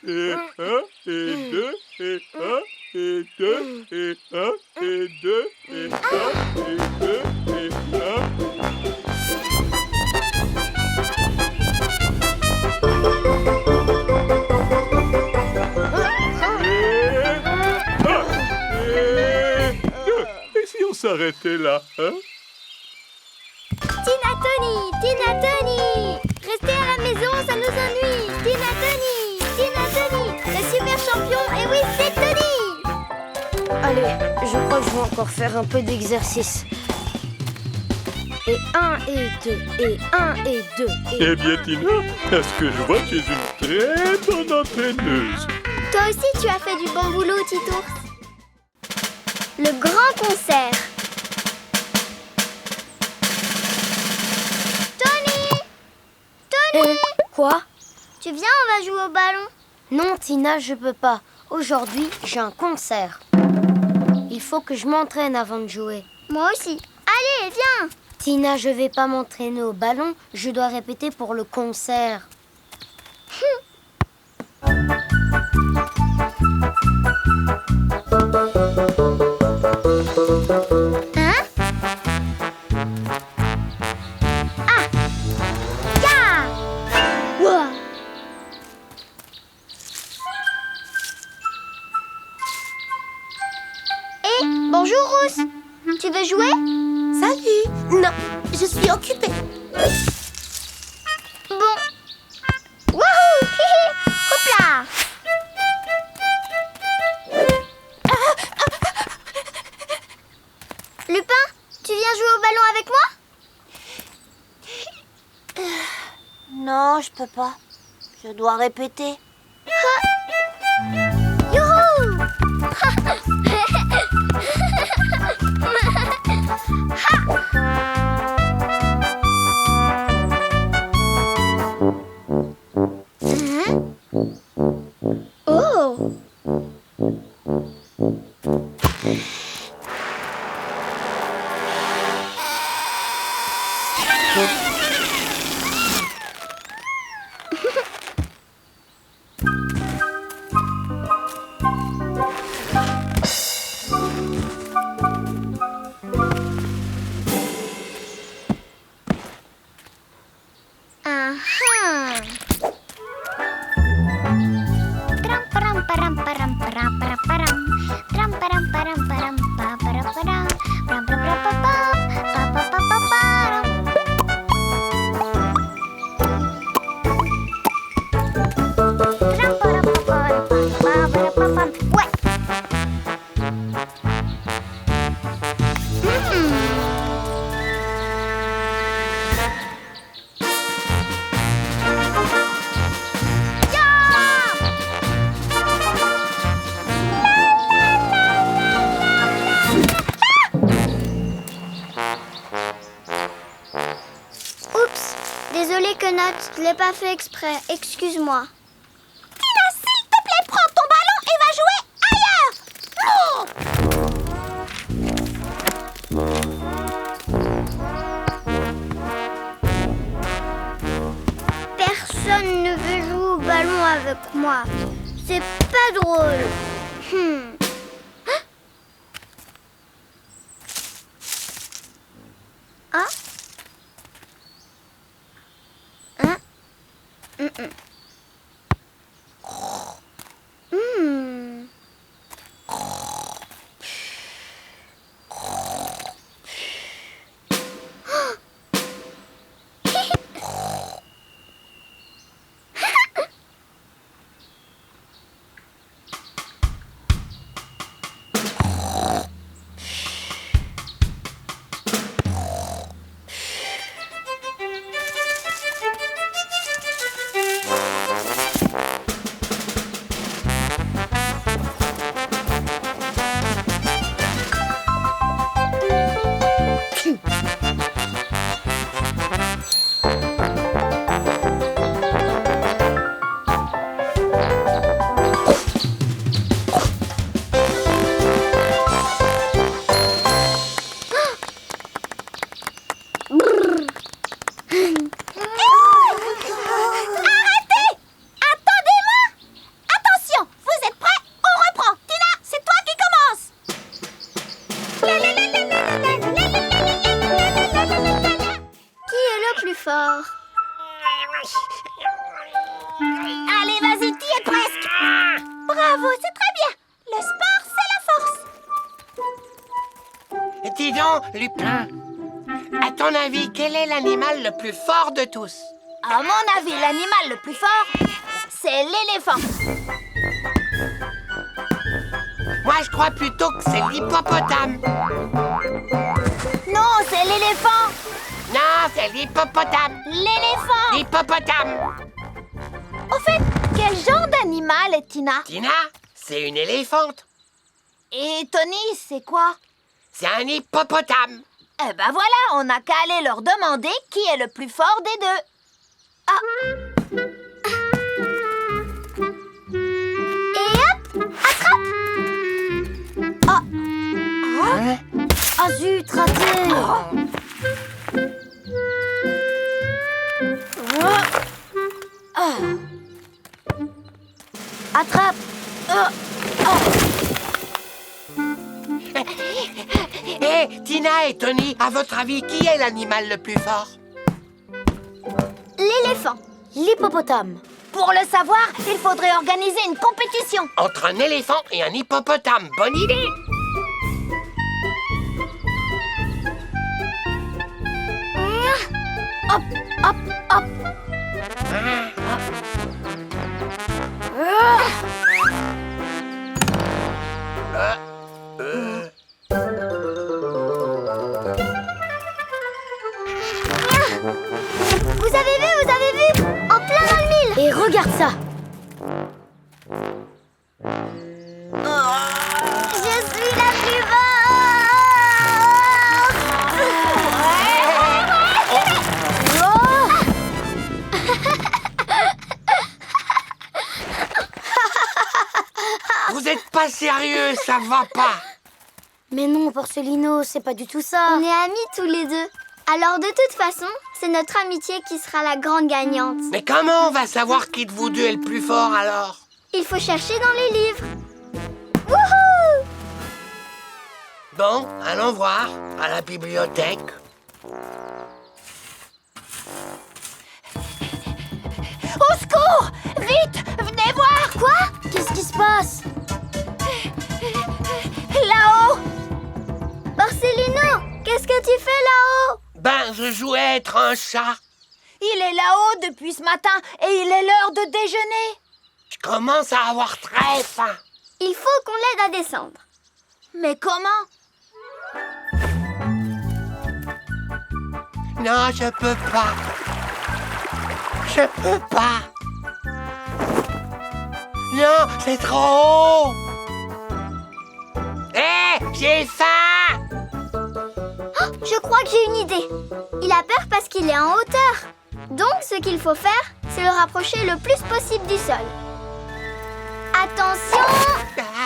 [SPEAKER 7] Et un, et deux, et un, et deux, et un, et deux, et un, et deux, et un. Et si on s'arrêtait là, hein?
[SPEAKER 3] Tina, Tony, Tina, Tony. Restez à la maison, ça nous ennuie. Tina, Tony, Tina, Tony. Le super champion, et oui, c'est Tony.
[SPEAKER 2] Allez, je crois que je vais encore faire un peu d'exercice. Et 1 et 2, et 1 et 2, et...
[SPEAKER 7] Eh bien, Tina, à ce que je vois, tu es une très bonne entraîneuse.
[SPEAKER 3] Toi aussi, tu as fait du bon boulot, Titours. Le grand concert. Tony! Tony!
[SPEAKER 2] Quoi?
[SPEAKER 3] Tu viens, on va jouer au ballon.
[SPEAKER 2] Non, Tina, je peux pas. Aujourd'hui, j'ai un concert. Il faut que je m'entraîne avant de jouer.
[SPEAKER 3] Moi aussi. Allez, viens.
[SPEAKER 2] Tina, je vais pas m'entraîner au ballon. Je dois répéter pour le concert.
[SPEAKER 3] Hein? Ah! Ya! Ouah! Eh, bonjour Rousse. Tu veux jouer?
[SPEAKER 4] Salut. Non, je suis occupée.
[SPEAKER 3] Bon. Wouhou! Hihi! Hop là! Lupin, tu viens jouer au ballon avec moi?
[SPEAKER 4] Non, je peux pas. Je dois répéter.
[SPEAKER 3] Youhou! Oh! Désolée, Quenotte, je l'ai pas fait exprès. Excuse-moi.
[SPEAKER 6] Tina, s'il te plaît, prends ton ballon et va jouer ailleurs.
[SPEAKER 3] Personne ne veut jouer au ballon avec moi. C'est pas drôle. Ah? Hein? fort.
[SPEAKER 6] Allez, vas-y, t'y es presque. Bravo, c'est très bien. Le sport, c'est la force.
[SPEAKER 5] Dis donc, Lupin, à ton avis, quel est l'animal le plus fort de tous?
[SPEAKER 6] À mon avis, l'animal le plus fort, c'est l'éléphant.
[SPEAKER 5] Moi, je crois plutôt que c'est l'hippopotame.
[SPEAKER 6] Non, c'est l'éléphant.
[SPEAKER 5] Non, c'est l'hippopotame.
[SPEAKER 6] L'éléphant.
[SPEAKER 5] L'hippopotame.
[SPEAKER 6] Au fait, quel genre d'animal est Tina?
[SPEAKER 5] Tina, c'est une éléphante.
[SPEAKER 6] Et Tony, c'est quoi?
[SPEAKER 5] C'est un hippopotame.
[SPEAKER 6] Eh ben voilà, on n'a qu'à aller leur demander qui est le plus fort des deux. Ah.
[SPEAKER 3] Et hop, attrape.
[SPEAKER 6] Oh,
[SPEAKER 5] Hé, Tina et Tony, à votre avis, qui est l'animal le plus fort?
[SPEAKER 3] L'éléphant.
[SPEAKER 2] L'hippopotame.
[SPEAKER 6] Pour le savoir, il faudrait organiser une compétition.
[SPEAKER 5] Entre un éléphant et un hippopotame, bonne idée!
[SPEAKER 2] Hop, hop, hop.
[SPEAKER 3] Vous avez vu? En plein dans le mille.
[SPEAKER 2] Et regarde ça.
[SPEAKER 3] Je suis la plus forte.
[SPEAKER 5] Vous êtes pas sérieux, ça va pas!
[SPEAKER 2] Mais non, Porcelino, c'est pas du tout ça.
[SPEAKER 3] On est amis tous les deux. Alors de toute façon, c'est notre amitié qui sera la grande gagnante.
[SPEAKER 5] Mais comment on va savoir qui de vous deux est le plus fort alors?
[SPEAKER 3] Il faut chercher dans les livres. Wouhou!
[SPEAKER 5] Bon, allons voir, à la bibliothèque.
[SPEAKER 6] Au secours! Vite! Venez voir!
[SPEAKER 2] Quoi? Qu'est-ce qui se passe?
[SPEAKER 6] Là-haut!
[SPEAKER 3] Porcelino, qu'est-ce que tu fais là-haut?
[SPEAKER 5] Ben, je jouais être un chat.
[SPEAKER 6] Il est là-haut depuis ce matin et il est l'heure de déjeuner.
[SPEAKER 5] Je commence à avoir très faim.
[SPEAKER 3] Il faut qu'on l'aide à descendre.
[SPEAKER 6] Mais comment?
[SPEAKER 5] Non, je peux pas. Je peux pas. Non, c'est trop haut. Hé, j'ai faim.
[SPEAKER 3] Oh, je crois que j'ai une idée. Il a peur parce qu'il est en hauteur. Donc, ce qu'il faut faire, c'est le rapprocher le plus possible du sol. Attention!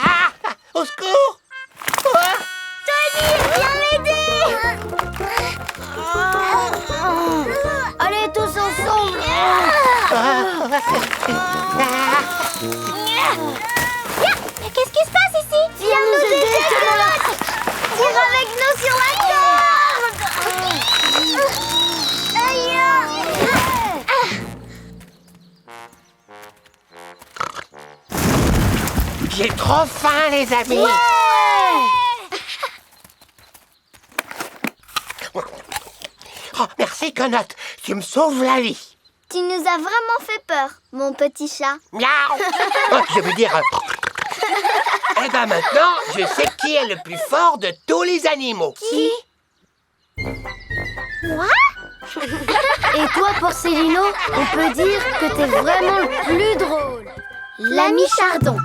[SPEAKER 5] Ah, au secours.
[SPEAKER 3] Tony, viens m'aider!
[SPEAKER 2] Allez, tous ensemble.
[SPEAKER 3] Qu'est-ce qui se passe ici? Viens nous aider, Charlotte! Tire avec nous sur la corde! Aïe!
[SPEAKER 5] J'ai trop faim, les amis. Oh, merci, Conotte. Tu me sauves la vie.
[SPEAKER 3] Tu nous as vraiment fait peur, mon petit chat.
[SPEAKER 5] Miaou. Oh, je veux dire... Eh ben maintenant, je sais qui est le plus fort de tous les animaux.
[SPEAKER 3] Qui?
[SPEAKER 2] Et toi, Porcelino, on peut dire que t'es vraiment le plus drôle.
[SPEAKER 3] L'ami Chardon.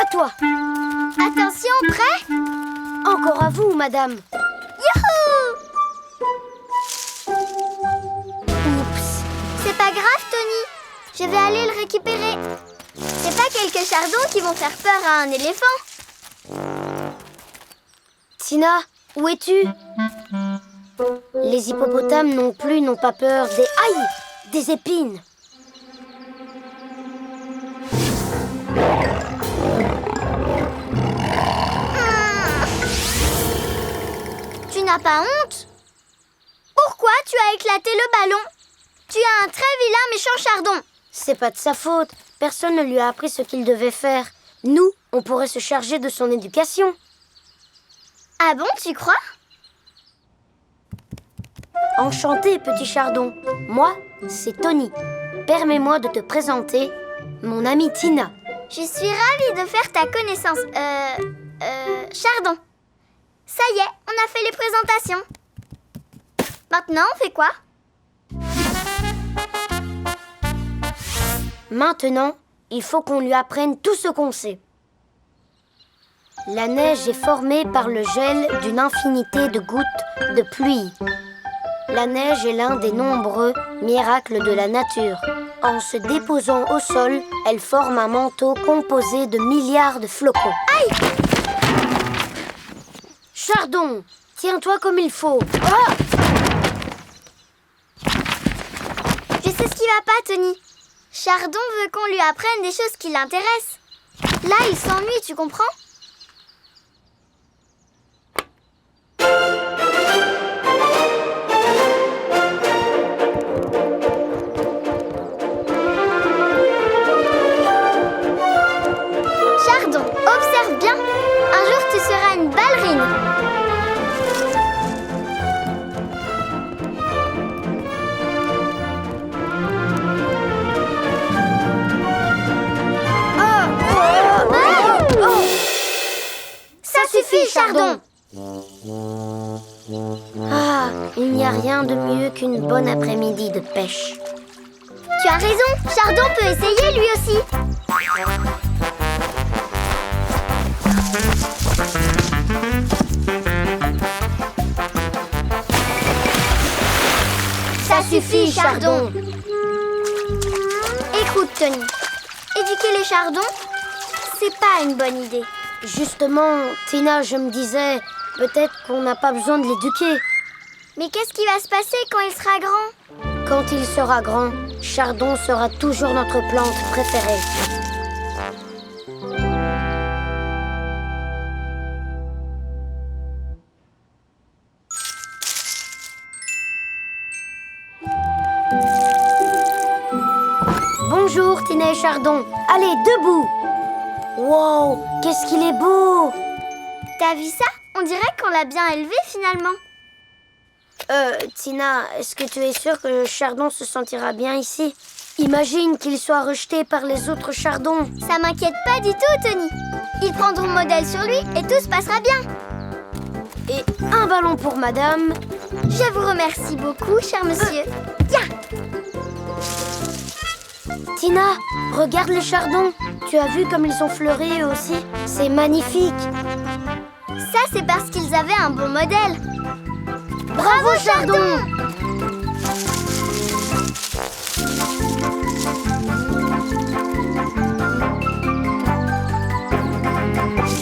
[SPEAKER 2] À toi.
[SPEAKER 3] Attention, prêt?
[SPEAKER 2] Encore à vous, madame.
[SPEAKER 3] Youhou!
[SPEAKER 2] Oups.
[SPEAKER 3] C'est pas grave, Tony. Je vais aller le récupérer. C'est pas quelques chardons qui vont faire peur à un éléphant.
[SPEAKER 2] Tina, où es-tu? Les hippopotames non plus n'ont pas peur des... Aïe! Des épines.
[SPEAKER 3] Tu n'as pas honte? Pourquoi tu as éclaté le ballon? Tu as un très vilain méchant chardon.
[SPEAKER 2] C'est pas de sa faute. Personne ne lui a appris ce qu'il devait faire. Nous, on pourrait se charger de son éducation.
[SPEAKER 3] Ah bon, tu crois?
[SPEAKER 2] Enchanté, petit chardon. Moi, c'est Tony. Permets-moi de te présenter mon amie Tina.
[SPEAKER 3] Je suis ravie de faire ta connaissance. Chardon. Ça y est, on a fait les présentations. Maintenant, on fait quoi?
[SPEAKER 2] Maintenant, il faut qu'on lui apprenne tout ce qu'on sait. La neige est formée par le gel d'une infinité de gouttes de pluie. La neige est l'un des nombreux miracles de la nature. En se déposant au sol, elle forme un manteau composé de milliards de flocons.
[SPEAKER 3] Aïe!
[SPEAKER 2] Chardon, tiens-toi comme il faut. Ah!
[SPEAKER 3] Je sais ce qui va pas, Tony. Chardon veut qu'on lui apprenne des choses qui l'intéressent. Là, il s'ennuie, tu comprends? suffit, Chardon.
[SPEAKER 2] Ah, il n'y a rien de mieux qu'une bonne après-midi de pêche.
[SPEAKER 3] Tu as raison, Chardon peut essayer lui aussi. Ça suffit, Chardon. Écoute, Tony, éduquer les chardons, c'est pas une bonne idée.
[SPEAKER 2] Justement, Tina, je me disais, peut-être qu'on n'a pas besoin de l'éduquer.
[SPEAKER 3] Mais qu'est-ce qui va se passer quand il sera grand?
[SPEAKER 2] Quand il sera grand, Chardon sera toujours notre plante préférée. Bonjour, Tina et Chardon. Allez, debout. Wow, qu'est-ce qu'il est beau.
[SPEAKER 3] T'as vu ça? On dirait qu'on l'a bien élevé finalement.
[SPEAKER 2] Tina, est-ce que tu es sûre que Chardon se sentira bien ici? Imagine qu'il soit rejeté par les autres chardons.
[SPEAKER 3] Ça m'inquiète pas du tout, Tony. Ils prendront modèle sur lui et tout se passera bien.
[SPEAKER 2] Et un ballon pour madame.
[SPEAKER 3] Je vous remercie beaucoup, cher monsieur. Tiens!
[SPEAKER 2] Tina, regarde les chardons. Tu as vu comme ils ont fleuri eux aussi? C'est magnifique.
[SPEAKER 3] Ça, c'est parce qu'ils avaient un bon modèle.
[SPEAKER 2] Bravo, Chardon!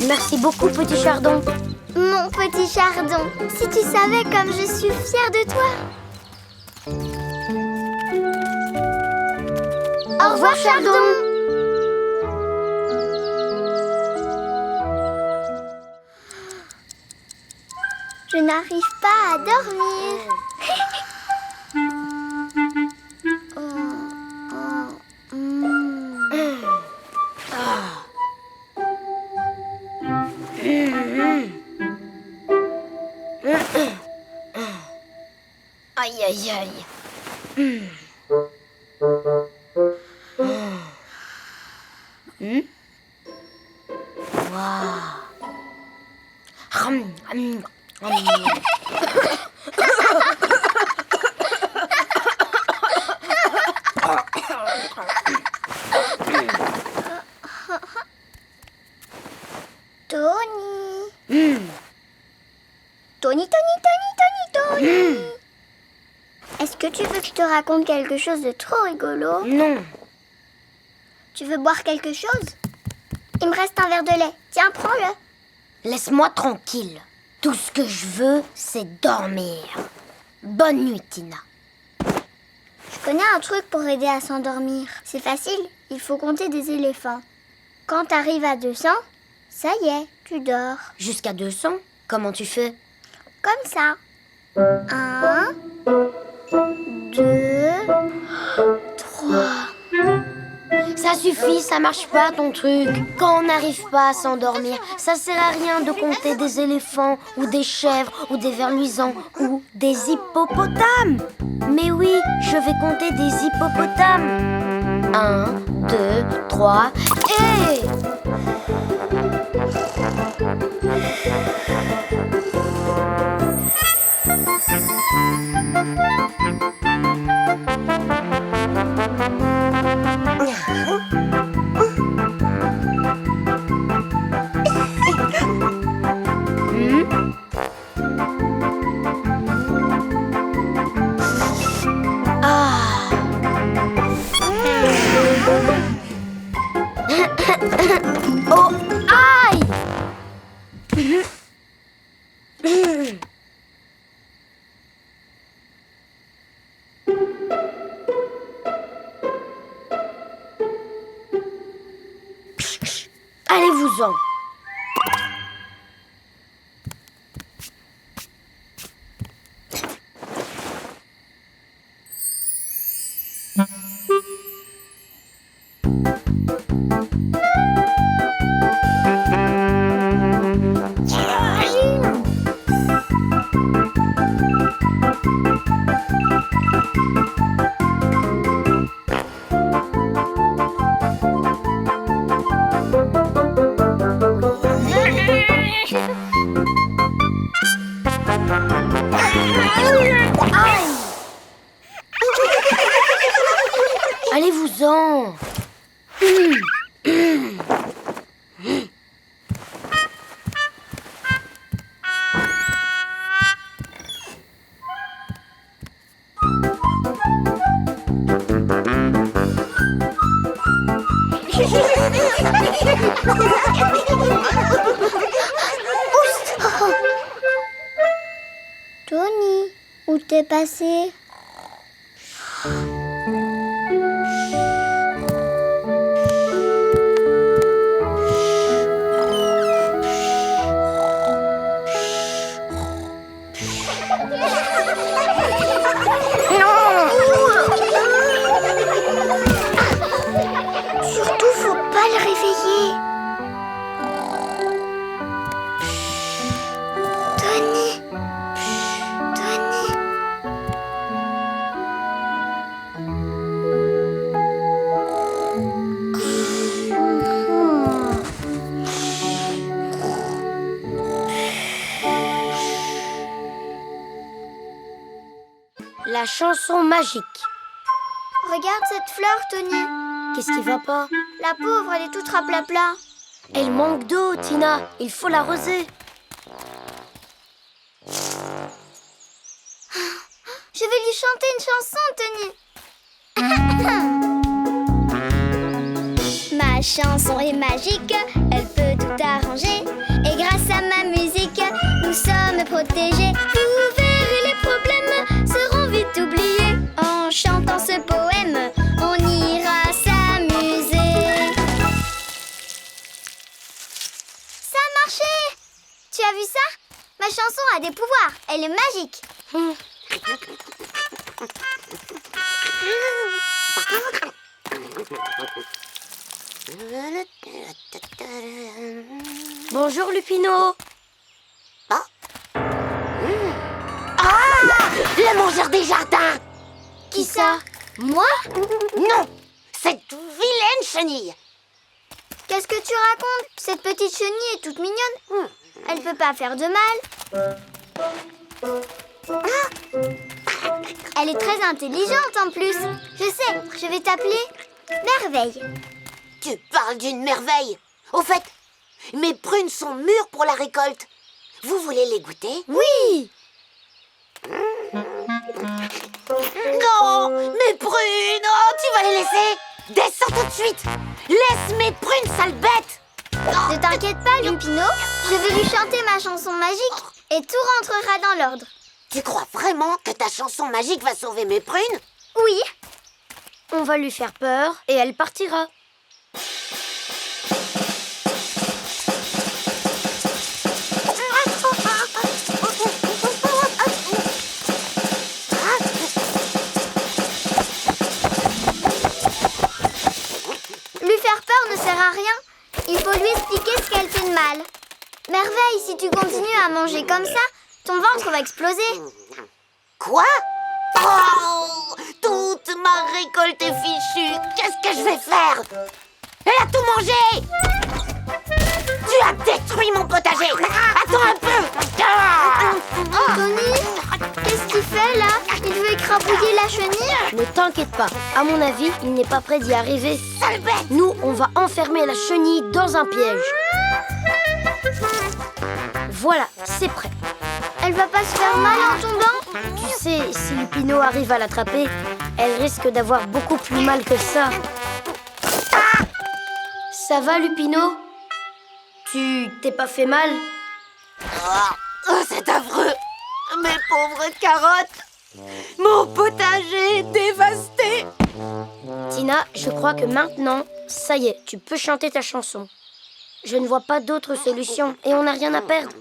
[SPEAKER 2] Merci beaucoup, petit Chardon.
[SPEAKER 3] Mon petit Chardon, si tu savais comme je suis fière de toi. Au revoir, Chardon. Je n'arrive pas à dormir.
[SPEAKER 2] Aïe, aïe, aïe.
[SPEAKER 3] Tony. Tony. Est-ce que tu veux que je te raconte quelque chose de trop rigolo?
[SPEAKER 2] Non.
[SPEAKER 3] Tu veux boire quelque chose? Il me reste un verre de lait. Tiens, prends-le.
[SPEAKER 2] Laisse-moi tranquille. Tout ce que je veux, c'est dormir. Bonne nuit, Tina.
[SPEAKER 3] Je connais un truc pour aider à s'endormir. C'est facile, il faut compter des éléphants. Quand t'arrives à 200, ça y est, tu dors.
[SPEAKER 2] Jusqu'à 200? Comment tu fais?
[SPEAKER 3] Comme ça. 1, 2, 3.
[SPEAKER 2] Ça suffit, ça marche pas ton truc. Quand on n'arrive pas à s'endormir, ça sert à rien de compter des éléphants ou des chèvres ou des vers luisants ou des hippopotames. Mais oui, je vais compter des hippopotames. 1, 2, 3 et... Oh, aïe! Allez-vous-en.
[SPEAKER 3] Tony, où t'es passé?
[SPEAKER 1] Surtout, faut pas le réveiller. Tony. Tony.
[SPEAKER 2] La chanson magique.
[SPEAKER 3] Regarde cette fleur, Tony.
[SPEAKER 2] Qu'est-ce qui va pas?
[SPEAKER 3] La pauvre, elle est toute raplapla.
[SPEAKER 2] Elle manque d'eau, Tina. Il faut l'arroser.
[SPEAKER 3] Je vais lui chanter une chanson, Tony. Ma chanson est magique, elle peut tout arranger. Et grâce à ma musique, nous sommes protégés. Vous verrez, les problèmes seront vite oubliés. En chantant ce poème, on ira s'amuser. Ça a marché! Tu as vu ça? Ma chanson a des pouvoirs, elle est magique.
[SPEAKER 2] Bonjour, Lupino.
[SPEAKER 4] Le mangeur des jardins!
[SPEAKER 3] Qui ça? Moi?
[SPEAKER 4] Non! Cette vilaine chenille!
[SPEAKER 3] Qu'est-ce que tu racontes? Cette petite chenille est toute mignonne. Elle peut pas faire de mal. Elle est très intelligente en plus. Je sais, je vais t'appeler Merveille.
[SPEAKER 4] Tu parles d'une merveille! Au fait, mes prunes sont mûres pour la récolte. Vous voulez les goûter?
[SPEAKER 3] Oui!
[SPEAKER 4] Non! Mes prunes! Oh, tu vas les laisser! Descends tout de suite! Laisse mes prunes, sale bête!
[SPEAKER 3] Ne t'inquiète pas, Lupino. Je vais lui chanter ma chanson magique et tout rentrera dans l'ordre.
[SPEAKER 4] Tu crois vraiment que ta chanson magique va sauver mes prunes?
[SPEAKER 3] Oui.
[SPEAKER 2] On va lui faire peur et elle partira.
[SPEAKER 3] Lui faire peur ne sert à rien. Il faut lui expliquer ce qu'elle fait de mal. Merveille, si tu continues à manger comme ça, ton ventre va exploser.
[SPEAKER 4] Quoi? Oh! Toute ma récolte est fichue! Qu'est-ce que je vais faire? Elle a tout mangé! Tu as détruit mon potager! Attends un peu!
[SPEAKER 3] Tony, qu'est-ce qu'il fait là? Il veut écrabouiller la chenille?
[SPEAKER 2] Ne t'inquiète pas. À mon avis, il n'est pas prêt d'y arriver.
[SPEAKER 4] Sale bête!
[SPEAKER 2] Nous, on va enfermer la chenille dans un piège. Voilà, c'est prêt.
[SPEAKER 3] Elle va pas se faire mal en tombant?
[SPEAKER 2] Tu sais, si Lupino arrive à l'attraper, elle risque d'avoir beaucoup plus mal que ça. Ça va, Lupino? Tu t'es pas fait mal?
[SPEAKER 4] Oh, c'est affreux! Mes pauvres carottes! Mon potager est dévasté!
[SPEAKER 2] Tina, je crois que maintenant, ça y est, tu peux chanter ta chanson. Je ne vois pas d'autre solution et on n'a rien à perdre.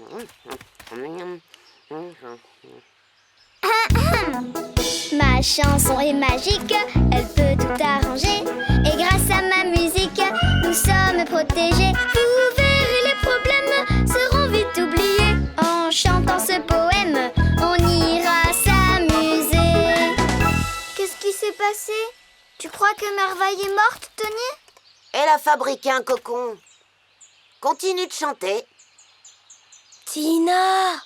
[SPEAKER 3] Ma chanson est magique, elle peut tout arranger. Et grâce à ma musique, nous sommes protégés. Vous verrez, les problèmes seront vite oubliés. En chantant ce poème, on ira s'amuser. Qu'est-ce qui s'est passé? Tu crois que Merveille est morte, Tony?
[SPEAKER 4] Elle a fabriqué un cocon. Continue de chanter.
[SPEAKER 2] Tina!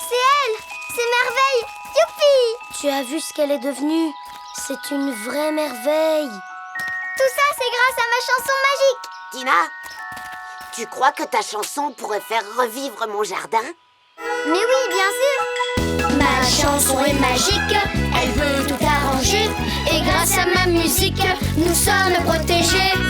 [SPEAKER 3] C'est elle! C'est Merveille! Youpi!
[SPEAKER 2] Tu as vu ce qu'elle est devenue? C'est une vraie merveille.
[SPEAKER 3] Tout ça, c'est grâce à ma chanson magique!
[SPEAKER 4] Tina, tu crois que ta chanson pourrait faire revivre mon jardin?
[SPEAKER 3] Mais oui, bien sûr! Ma chanson est magique, elle veut tout arranger. Et grâce à ma musique,
[SPEAKER 1] musique, nous sommes protégés.